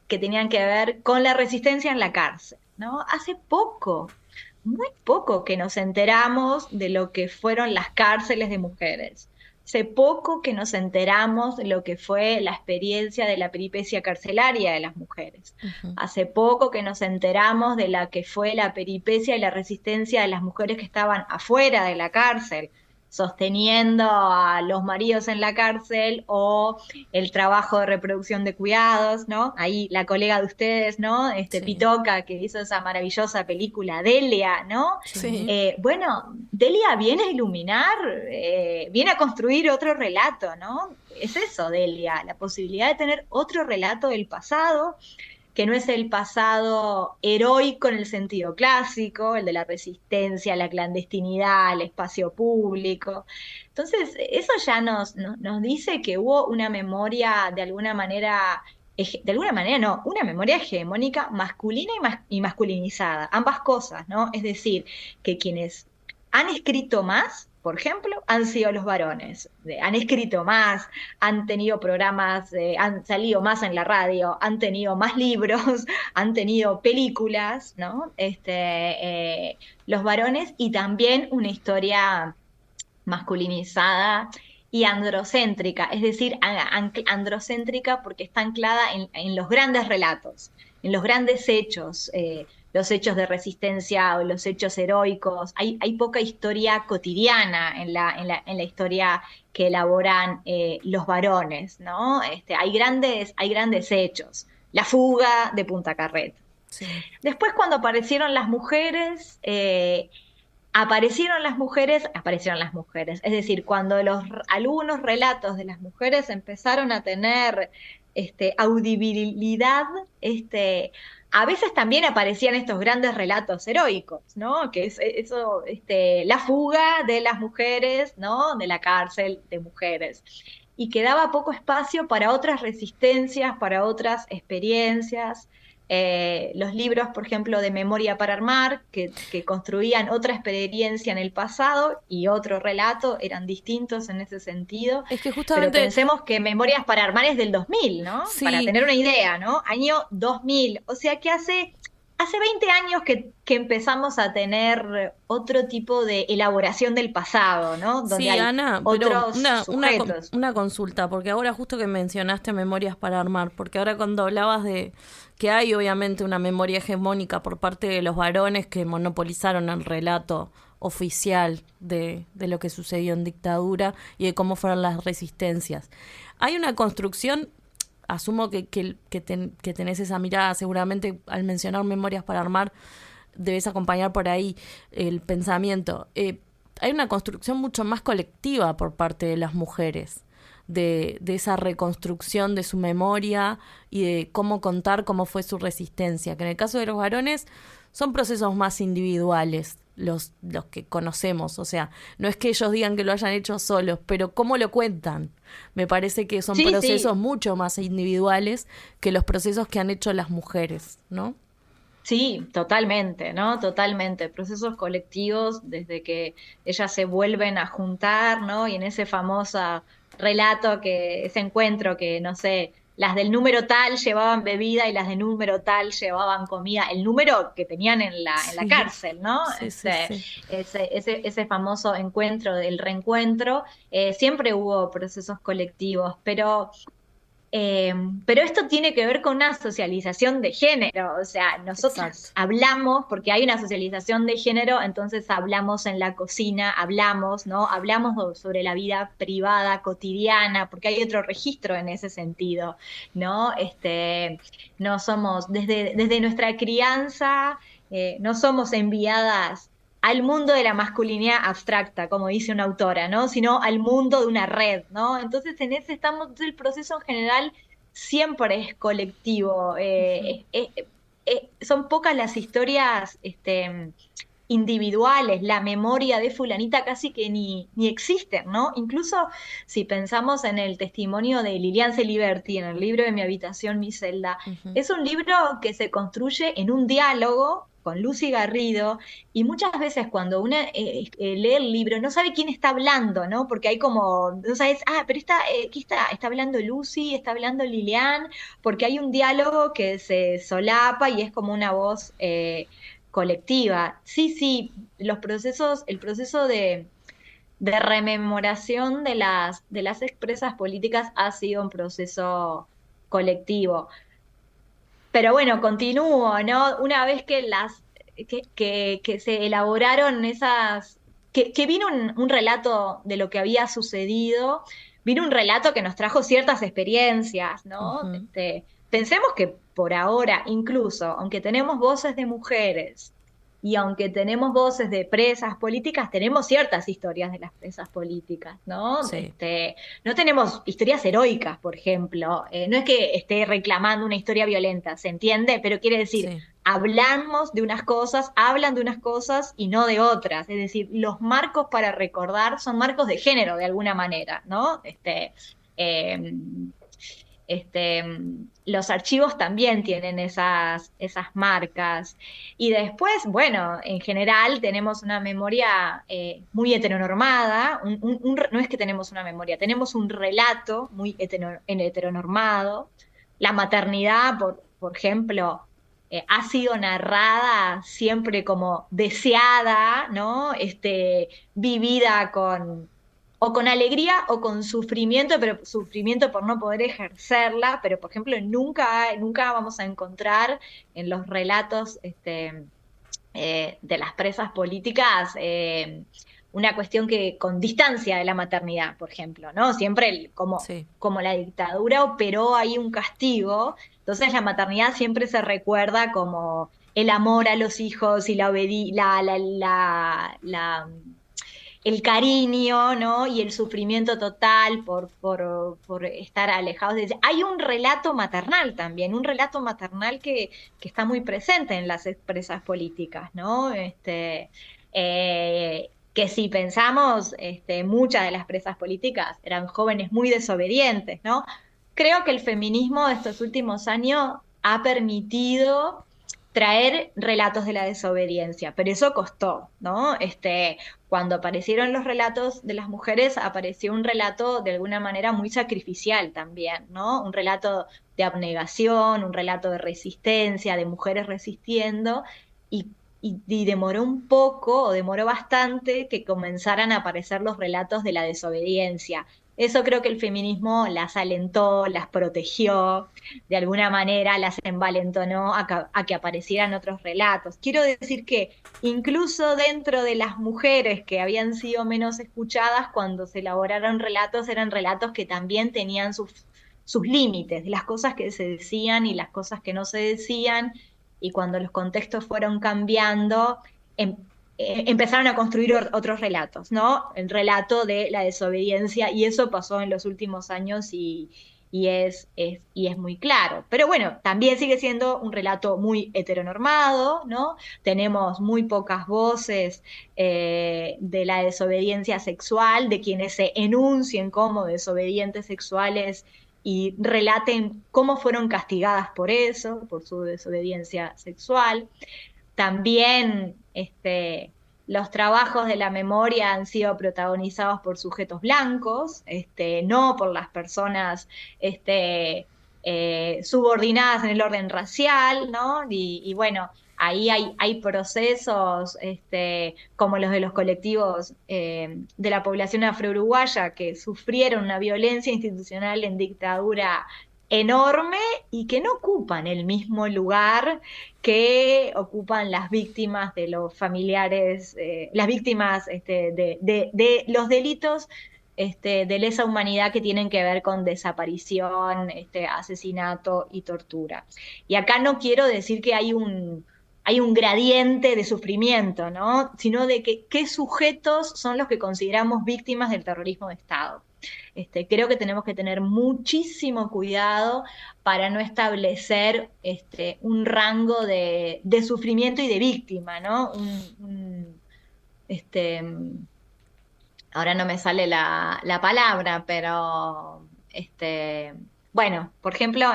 que tenían que ver con la resistencia en la cárcel, ¿no? Hace poco, muy poco que nos enteramos de lo que fueron las cárceles de mujeres. Hace poco que nos enteramos de lo que fue la experiencia de la peripecia carcelaria de las mujeres. Hace poco que nos enteramos de la que fue la peripecia y la resistencia de las mujeres que estaban afuera de la cárcel, sosteniendo a los maridos en la cárcel o el trabajo de reproducción de cuidados, ¿no? Ahí la colega de ustedes, ¿no? Sí. Pitoca, que hizo esa maravillosa película, Delia, ¿no? Sí. Bueno, Delia viene a iluminar, viene a construir otro relato, ¿no? Es eso, Delia, la posibilidad de tener otro relato del pasado, que no es el pasado heroico en el sentido clásico, el de la resistencia, la clandestinidad, el espacio público. Entonces, eso ya nos dice que hubo una memoria de alguna manera no, una memoria hegemónica masculina y masculinizada, ambas cosas, ¿no? Es decir, que quienes han escrito más, por ejemplo, han sido los varones. Han escrito más, han tenido programas, han salido más en la radio, han tenido más libros, han tenido películas, ¿no? Los varones, y también una historia masculinizada y androcéntrica, es decir, androcéntrica porque está anclada en los grandes relatos, en los grandes hechos, los hechos de resistencia o los hechos heroicos. Hay poca historia cotidiana en la historia que elaboran los varones, ¿no? Hay grandes hechos. La fuga de Punta Carreta. Sí. Después, cuando aparecieron las mujeres, aparecieron las mujeres. Es decir, cuando algunos relatos de las mujeres empezaron a tener audibilidad, a veces también aparecían estos grandes relatos heroicos, ¿no? Que es eso, la fuga de las mujeres, ¿no? De la cárcel de mujeres. Y quedaba poco espacio para otras resistencias, para otras experiencias. Los libros, por ejemplo, de Memoria para Armar, que construían otra experiencia en el pasado y otro relato, eran distintos en ese sentido. Es que justamente... Pero pensemos que Memorias para Armar es del 2000, ¿no? Sí. Para tener una idea, ¿no? Año 2000. O sea que hace 20 años que empezamos a tener otro tipo de elaboración del pasado, ¿no? Donde sí, hay Ana, otros pero sujetos. una consulta, porque ahora justo que mencionaste Memorias para Armar, porque ahora cuando hablabas de que hay obviamente una memoria hegemónica por parte de los varones que monopolizaron el relato oficial de lo que sucedió en dictadura y de cómo fueron las resistencias. Hay una construcción, asumo que tenés esa mirada, seguramente al mencionar Memorias para Armar debes acompañar por ahí el pensamiento. Hay una construcción mucho más colectiva por parte de las mujeres, de esa reconstrucción de su memoria y de cómo contar cómo fue su resistencia, que en el caso de los varones son procesos más individuales, los que conocemos, o sea, no es que ellos digan que lo hayan hecho solos, pero cómo lo cuentan. Me parece que son procesos mucho más individuales que los procesos que han hecho las mujeres, ¿no? Sí, totalmente, ¿no? Totalmente. Procesos colectivos desde que ellas se vuelven a juntar, ¿no? Y en ese famoso relato, ese encuentro que, no sé, las del número tal llevaban bebida y las del número tal llevaban comida, el número que tenían en la cárcel, ¿no? Sí. Ese famoso encuentro, el reencuentro, siempre hubo procesos colectivos, pero esto tiene que ver con una socialización de género, o sea, nosotros hablamos, porque hay una socialización de género, entonces hablamos en la cocina, hablamos sobre la vida privada, cotidiana, porque hay otro registro en ese sentido, ¿no? No somos, desde nuestra crianza, no somos enviadas al mundo de la masculinidad abstracta, como dice una autora, ¿no? Sino al mundo de una red, ¿no? Entonces en ese estamos, el proceso en general siempre es colectivo. Son pocas las historias individuales, la memoria de fulanita casi que ni existen, ¿no? Incluso si pensamos en el testimonio de Lilian Celiberti, en el libro de Mi habitación, mi celda, es un libro que se construye en un diálogo con Lucy Garrido, y muchas veces cuando uno lee el libro no sabe quién está hablando, ¿no? Porque hay como, no sabes, pero aquí está hablando Lucy, está hablando Lilian, porque hay un diálogo que se solapa y es como una voz colectiva. Sí, el proceso de rememoración de las expresas políticas ha sido un proceso colectivo. Pero bueno, continúo, ¿no? Una vez que que se elaboraron que vino un relato de lo que había sucedido, vino un relato que nos trajo ciertas experiencias, ¿no? Pensemos que por ahora, incluso, aunque tenemos voces de mujeres y aunque tenemos voces de presas políticas, tenemos ciertas historias de las presas políticas, ¿no? Sí. No tenemos historias heroicas, por ejemplo. No es que esté reclamando una historia violenta, ¿se entiende? Pero quiere decir, hablamos de unas cosas, hablan de unas cosas y no de otras. Es decir, los marcos para recordar son marcos de género, de alguna manera, ¿no? Los archivos también tienen esas marcas. Y después, bueno, en general tenemos una memoria muy heteronormada. No es que tenemos una memoria, tenemos un relato muy heteronormado. La maternidad, por ejemplo, ha sido narrada siempre como deseada, ¿no? Vivida con alegría o con sufrimiento, pero sufrimiento por no poder ejercerla, pero por ejemplo nunca vamos a encontrar en los relatos de las presas políticas una cuestión que con distancia de la maternidad, por ejemplo, ¿no? Siempre como la dictadura operó ahí un castigo, entonces la maternidad siempre se recuerda como el amor a los hijos y el cariño, ¿no? Y el sufrimiento total por estar alejados. Hay un relato maternal también, un relato maternal que está muy presente en las expresas políticas, ¿no? Que si pensamos, muchas de las presas políticas eran jóvenes muy desobedientes, ¿no? Creo que el feminismo de estos últimos años ha permitido traer relatos de la desobediencia, pero eso costó, ¿no? Cuando aparecieron los relatos de las mujeres, apareció un relato de alguna manera muy sacrificial también, ¿no? Un relato de abnegación, un relato de resistencia, de mujeres resistiendo, y demoró bastante que comenzaran a aparecer los relatos de la desobediencia. Eso creo que el feminismo las alentó, las protegió, de alguna manera las envalentonó a que aparecieran otros relatos. Quiero decir que incluso dentro de las mujeres que habían sido menos escuchadas, cuando se elaboraron relatos, eran relatos que también tenían sus límites, de las cosas que se decían y las cosas que no se decían, y cuando los contextos fueron cambiando, empezaron a construir otros relatos, ¿no? El relato de la desobediencia, y eso pasó en los últimos años y es muy claro. Pero bueno, también sigue siendo un relato muy heteronormado, ¿no? Tenemos muy pocas voces de la desobediencia sexual, de quienes se enuncien como desobedientes sexuales y relaten cómo fueron castigadas por eso, por su desobediencia sexual. También los trabajos de la memoria han sido protagonizados por sujetos blancos, no por las personas subordinadas en el orden racial, ¿no? Y bueno, ahí hay procesos como los de los colectivos de la población afro-uruguaya que sufrieron una violencia institucional en dictadura enorme y que no ocupan el mismo lugar que ocupan las víctimas de los familiares, las víctimas de los delitos de lesa humanidad que tienen que ver con desaparición, asesinato y tortura. Y acá no quiero decir que hay un gradiente de sufrimiento, ¿no? Sino de qué sujetos son los que consideramos víctimas del terrorismo de Estado. Creo que tenemos que tener muchísimo cuidado para no establecer un rango de sufrimiento y de víctima, ¿no? ahora no me sale la palabra, pero bueno, por ejemplo,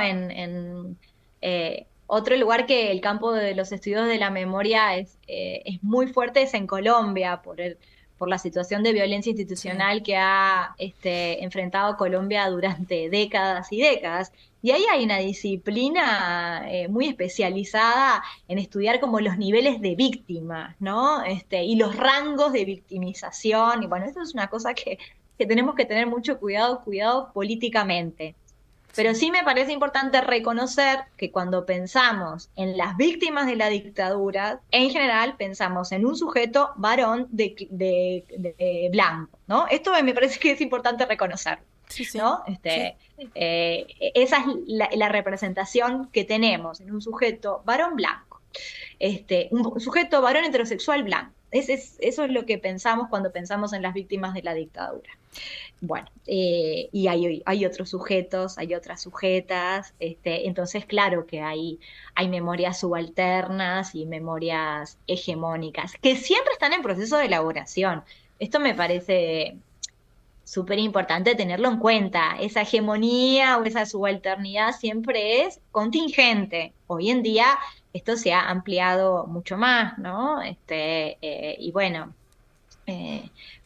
otro lugar que el campo de los estudios de la memoria es muy fuerte es en Colombia, por la situación de violencia institucional que ha enfrentado Colombia durante décadas y décadas. Y ahí hay una disciplina muy especializada en estudiar como los niveles de víctimas, ¿no? Y los rangos de victimización. Y bueno, eso es una cosa que tenemos que tener mucho cuidado políticamente. Pero sí me parece importante reconocer que cuando pensamos en las víctimas de la dictadura, en general pensamos en un sujeto varón de blanco, ¿no? Esto me parece que es importante reconocer, ¿no? Esa es la representación que tenemos en un sujeto varón blanco, un sujeto varón heterosexual blanco. Eso es lo que pensamos cuando pensamos en las víctimas de la dictadura. Bueno, y hay otros sujetos, hay otras sujetas, entonces claro que hay memorias subalternas y memorias hegemónicas, que siempre están en proceso de elaboración. Esto me parece súper importante tenerlo en cuenta. Esa hegemonía o esa subalternidad siempre es contingente. Hoy en día esto se ha ampliado mucho más, ¿no? Y bueno,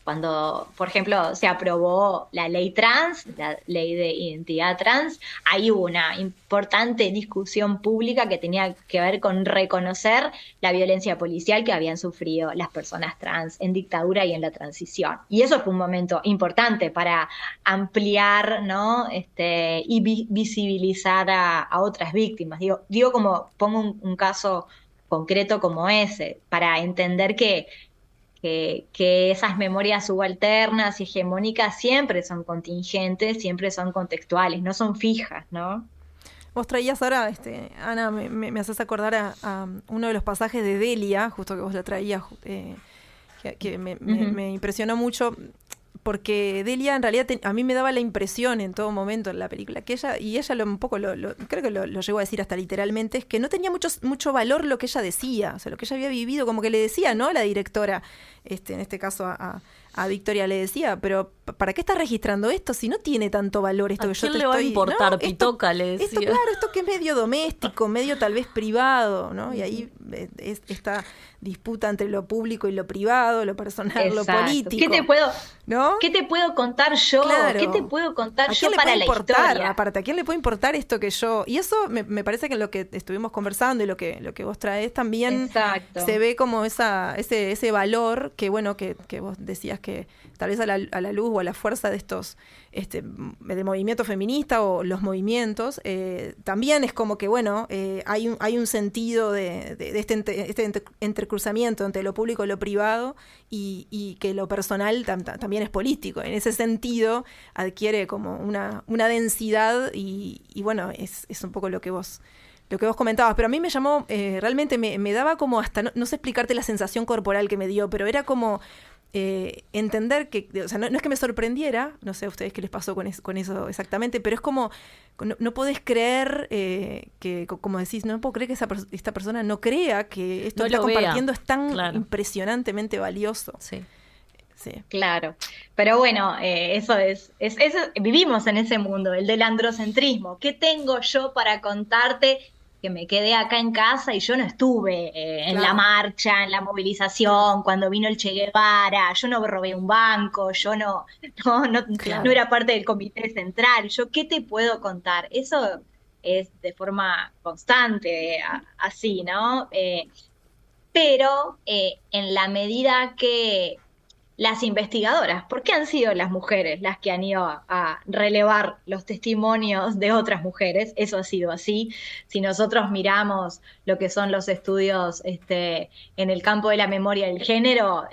cuando, por ejemplo, se aprobó la ley trans, la ley de identidad trans, ahí hubo una importante discusión pública que tenía que ver con reconocer la violencia policial que habían sufrido las personas trans en dictadura y en la transición. Y eso fue un momento importante para ampliar, ¿no? Y visibilizar a otras víctimas. Digo como pongo un caso concreto como ese, para entender que esas memorias subalternas y hegemónicas siempre son contingentes, siempre son contextuales, no son fijas, ¿no? Vos traías ahora, Ana, me haces acordar a uno de los pasajes de Delia, justo que vos la traías, que me impresionó mucho, porque Delia en realidad a mí me daba la impresión en todo momento en la película que ella un poco creo que lo llegó a decir hasta literalmente, es que no tenía mucho valor lo que ella decía, o sea, lo que ella había vivido, como que le decía, ¿no? La directora, en este caso a Victoria le decía, pero ¿para qué estás registrando esto si no tiene tanto valor esto que yo te estoy... ¿A quién le va a importar, ¿no? Pitoca? Le decía. Esto que es medio doméstico, medio tal vez privado, ¿no? Y ahí esta disputa entre lo público y lo privado, lo personal, Exacto. Lo político. ¿Qué te puedo contar yo? Claro. ¿Qué te puedo contar yo para la historia? Aparte, ¿a quién le puede importar esto que yo...? Y eso me parece que en lo que estuvimos conversando y lo que vos traes también se ve como ese valor que, bueno, que vos decías que tal vez a la luz o a la fuerza de estos del movimiento feminista o los movimientos, también es como que, bueno, hay un sentido de este entrecruzamiento entre lo público y lo privado y que lo personal también es político. En ese sentido adquiere como una densidad y bueno, es un poco lo que vos comentabas, pero a mí me llamó, realmente me daba como hasta, no sé explicarte la sensación corporal que me dio, pero era como entender que, o sea, no es que me sorprendiera, no sé a ustedes qué les pasó con eso exactamente, pero es como, no podés creer que, como decís, no puedo creer que esta persona no crea que esto que está compartiendo es tan impresionantemente valioso. Sí. Claro, pero bueno, eso vivimos en ese mundo, el del androcentrismo. ¿Qué tengo yo para contarte? Que me quedé acá en casa y yo no estuve en la marcha, en la movilización, cuando vino el Che Guevara, yo no robé un banco, yo no era parte del comité central. Yo, ¿qué te puedo contar? Eso es de forma constante, así, ¿no? Pero en la medida que las investigadoras, ¿por qué han sido las mujeres las que han ido a relevar los testimonios de otras mujeres? Eso ha sido así. Si nosotros miramos lo que son los estudios en el campo de la memoria del género,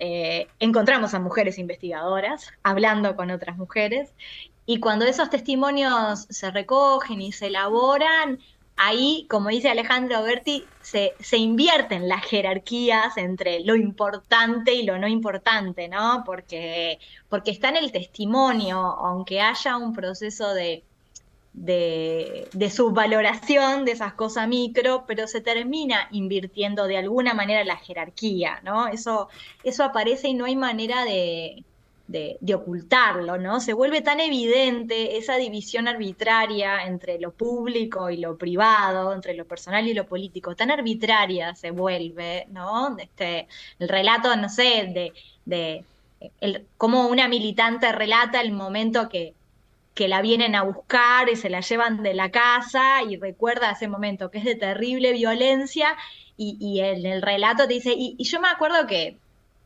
encontramos a mujeres investigadoras hablando con otras mujeres, y cuando esos testimonios se recogen y se elaboran, ahí, como dice Alejandro Berti, se invierten las jerarquías entre lo importante y lo no importante, ¿no? Porque está en el testimonio, aunque haya un proceso de de subvaloración de esas cosas micro, pero se termina invirtiendo de alguna manera la jerarquía, ¿no? Eso aparece y no hay manera de ocultarlo, ¿no? Se vuelve tan evidente esa división arbitraria entre lo público y lo privado, entre lo personal y lo político, tan arbitraria se vuelve, ¿no? El relato, no sé, cómo una militante relata el momento que la vienen a buscar y se la llevan de la casa y recuerda ese momento que es de terrible violencia y en el relato te dice, y yo me acuerdo que,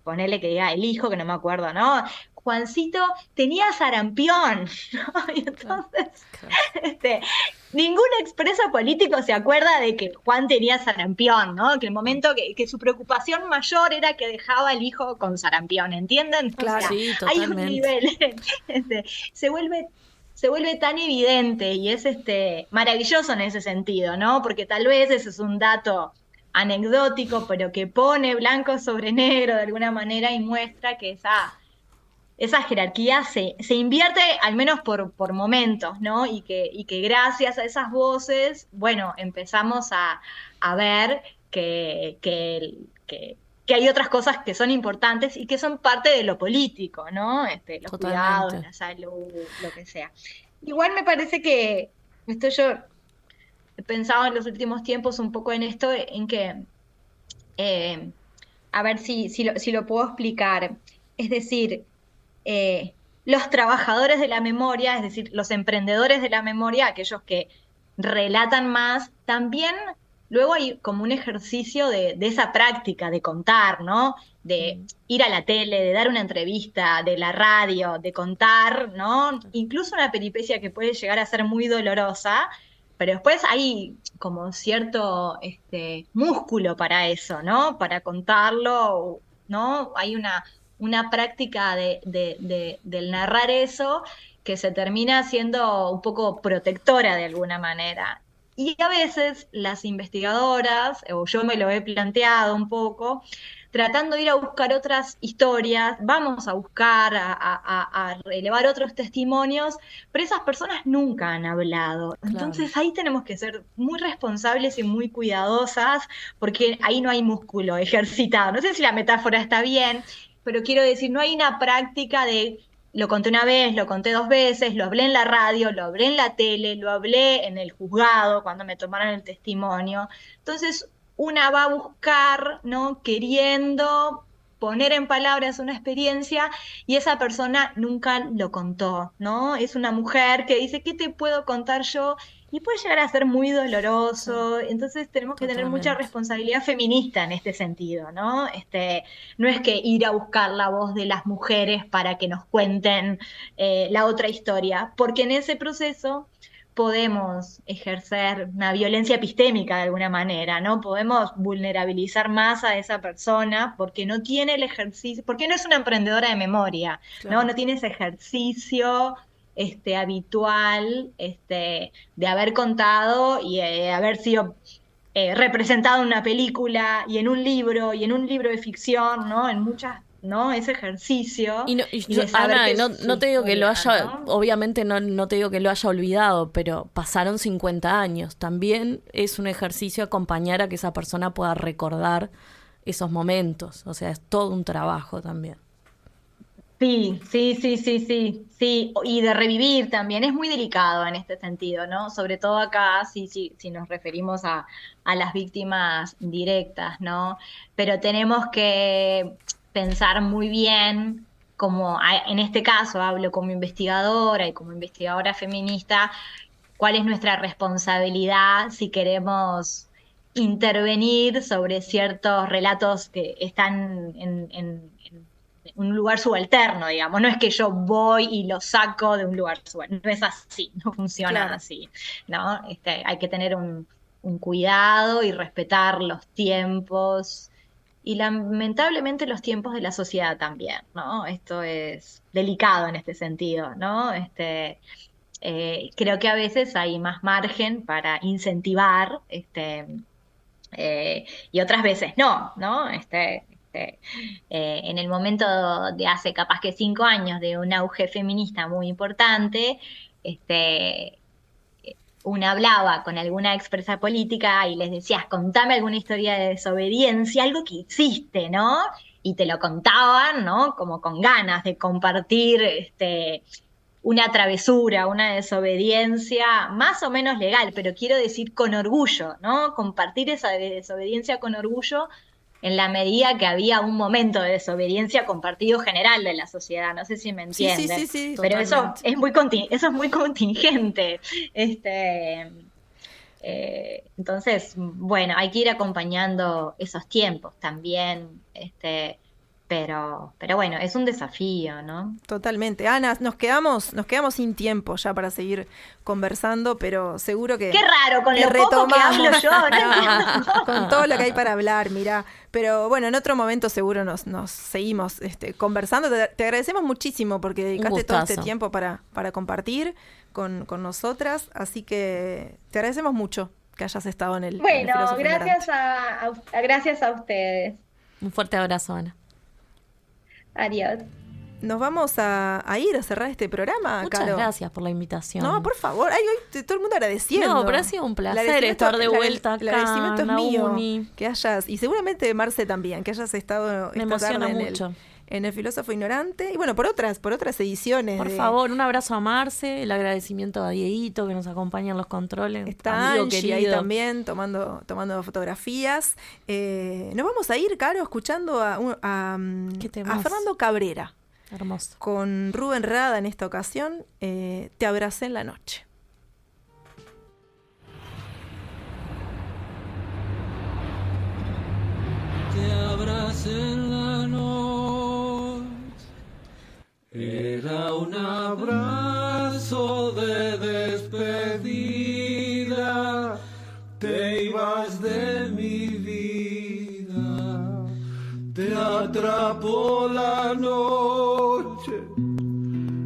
ponele que diga el hijo, que no me acuerdo, ¿no? Juancito tenía sarampión, ¿no? Y entonces, ningún expreso político se acuerda de que Juan tenía sarampión, ¿no? Que el momento que su preocupación mayor era que dejaba al hijo con sarampión, ¿entienden? Claro, o sea, sí, hay un totalmente. nivel, se vuelve tan evidente y es maravilloso en ese sentido, ¿no? Porque tal vez ese es un dato anecdótico, pero que pone blanco sobre negro de alguna manera y muestra que esa jerarquía se invierte al menos por momentos, ¿no? Y que gracias a esas voces, bueno, empezamos a ver que hay otras cosas que son importantes y que son parte de lo político, ¿no? Los Totalmente. cuidados, la salud, lo que sea. Igual me parece que esto yo he pensado en los últimos tiempos un poco en esto, en que, a ver si lo puedo explicar. Es decir, los trabajadores de la memoria, es decir, los emprendedores de la memoria, aquellos que relatan más, también luego hay como un ejercicio de esa práctica de contar, ¿no? De ir a la tele, de dar una entrevista, de la radio, de contar, ¿no? Incluso una peripecia que puede llegar a ser muy dolorosa, pero después hay como cierto músculo para eso, ¿no? Para contarlo, ¿no? Hay una práctica del narrar eso que se termina siendo un poco protectora de alguna manera. Y a veces las investigadoras, o yo me lo he planteado un poco, tratando de ir a buscar otras historias, vamos a buscar, a relevar otros testimonios, pero esas personas nunca han hablado. Claro. Entonces ahí tenemos que ser muy responsables y muy cuidadosas, porque ahí no hay músculo ejercitado. No sé si la metáfora está bien, pero quiero decir, no hay una práctica de lo conté una vez, lo conté 2 veces, lo hablé en la radio, lo hablé en la tele, lo hablé en el juzgado cuando me tomaron el testimonio. Entonces, una va a buscar, ¿no? Queriendo poner en palabras una experiencia y esa persona nunca lo contó, ¿no? Es una mujer que dice, ¿qué te puedo contar yo? Y puede llegar a ser muy doloroso, entonces tenemos que tener mucha Totalmente. responsabilidad feminista en este sentido, ¿no? No es que ir a buscar la voz de las mujeres para que nos cuenten la otra historia, porque en ese proceso podemos ejercer una violencia epistémica de alguna manera, ¿no? Podemos vulnerabilizar más a esa persona porque no tiene el ejercicio, porque no es una emprendedora de memoria, Claro. ¿no? No tiene ese ejercicio habitual de haber contado y haber sido representado en una película y en un libro de ficción, ¿no? En muchas, ¿no? Ese ejercicio. Y de saber Ana, que no, es su no te digo que lo historia, haya, ¿no? obviamente no te digo que lo haya olvidado, pero pasaron 50 años. También es un ejercicio acompañar a que esa persona pueda recordar esos momentos. O sea, es todo un trabajo también. Sí, y de revivir también, es muy delicado en este sentido, ¿no? Sobre todo acá, si nos referimos a las víctimas directas, ¿no? Pero tenemos que pensar muy bien, en este caso hablo como investigadora y como investigadora feminista, cuál es nuestra responsabilidad si queremos intervenir sobre ciertos relatos que están en un lugar subalterno, digamos. No es que yo voy y lo saco de un lugar subalterno. No es así, no funciona Claro. así, ¿no? Hay que tener un cuidado y respetar los tiempos y lamentablemente los tiempos de la sociedad también, ¿no? Esto es delicado en este sentido, ¿no? Creo que a veces hay más margen para incentivar, y otras veces no. En el momento de hace capaz que 5 años de un auge feminista muy importante, una hablaba con alguna expresa política y les decías, contame alguna historia de desobediencia, algo que hiciste, ¿no? Y te lo contaban, ¿no? Como con ganas de compartir una travesura, una desobediencia más o menos legal, pero quiero decir con orgullo, ¿no? Compartir esa desobediencia con orgullo en la medida que había un momento de desobediencia compartido general de la sociedad. No sé si me entienden. Sí, pero totalmente. eso es muy contingente. Entonces, bueno, hay que ir acompañando esos tiempos también, pero bueno, es un desafío, ¿no? Totalmente. Ana, nos quedamos sin tiempo ya para seguir conversando, pero seguro que... Qué raro, con lo poco que hablo yo, ¿no? Con todo lo que hay para hablar, mirá. Pero bueno, en otro momento seguro nos seguimos conversando. Te agradecemos muchísimo porque dedicaste todo este tiempo para compartir con nosotras, así que te agradecemos mucho que hayas estado en el Bueno, gracias a ustedes. Un fuerte abrazo, Ana. Adiós. Nos vamos a ir a cerrar este programa, Muchas Caro. gracias por la invitación. No, por favor. Ay, hoy todo el mundo agradeciendo. No, pero ha sido un placer estar de vuelta acá. El agradecimiento es mío. Uni. Que hayas, y seguramente Marce también, que hayas estado Me esta emociona tarde mucho. en el Filósofo Ignorante. Y bueno, por otras ediciones. Por favor, un abrazo a Marce, el agradecimiento a Dieguito que nos acompaña en los controles. Está amigo Angie querido. ahí también tomando fotografías. Nos vamos a ir, Caro, escuchando a Fernando Cabrera. Hermoso. Con Rubén Rada en esta ocasión, Te abracé en la noche. Te abracé en la noche, era un abrazo de despedida, te ibas de mi vida, te atrapó la noche,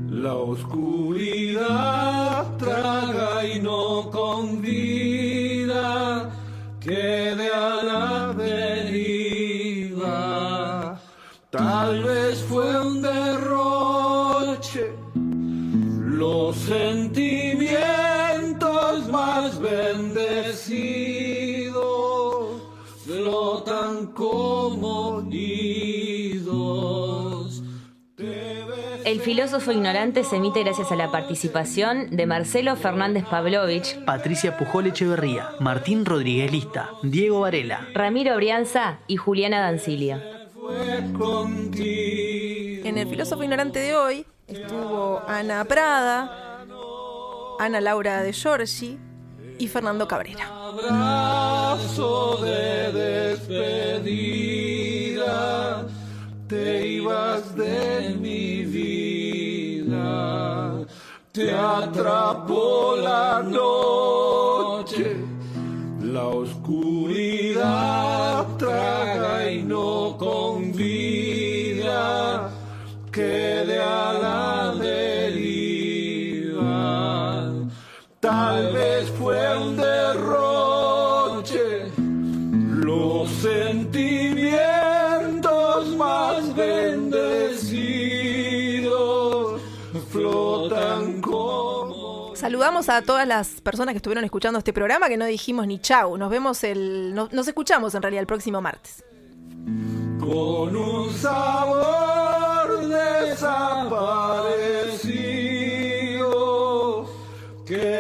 la oscuridad traga y no convida, quede a la deriva. Tal vez fue un derroche, los sentimientos más bendecidos flotan como nidos. El Filósofo Ignorante se emite gracias a la participación de Marcelo Fernández Pavlovich, Patricia Pujol Echeverría, Martín Rodríguez Lista, Diego Varela, Ramiro Brianza y Juliana Dancilio. En el Filósofo Ignorante de hoy estuvo Ana Prada, Ana Laura de Giorgi y Fernando Cabrera. Abrazo de despedida, te ibas de mi vida, te atrapó la noche, la oscuridad traga y no convida, quede a la deriva. Tal vez fue un derroche, los sentimientos más bendecidos flotan como... Saludamos a todas las personas que estuvieron escuchando este programa, que no dijimos ni chau. Nos vemos nos escuchamos en realidad el próximo martes. Con un sabor desaparecido que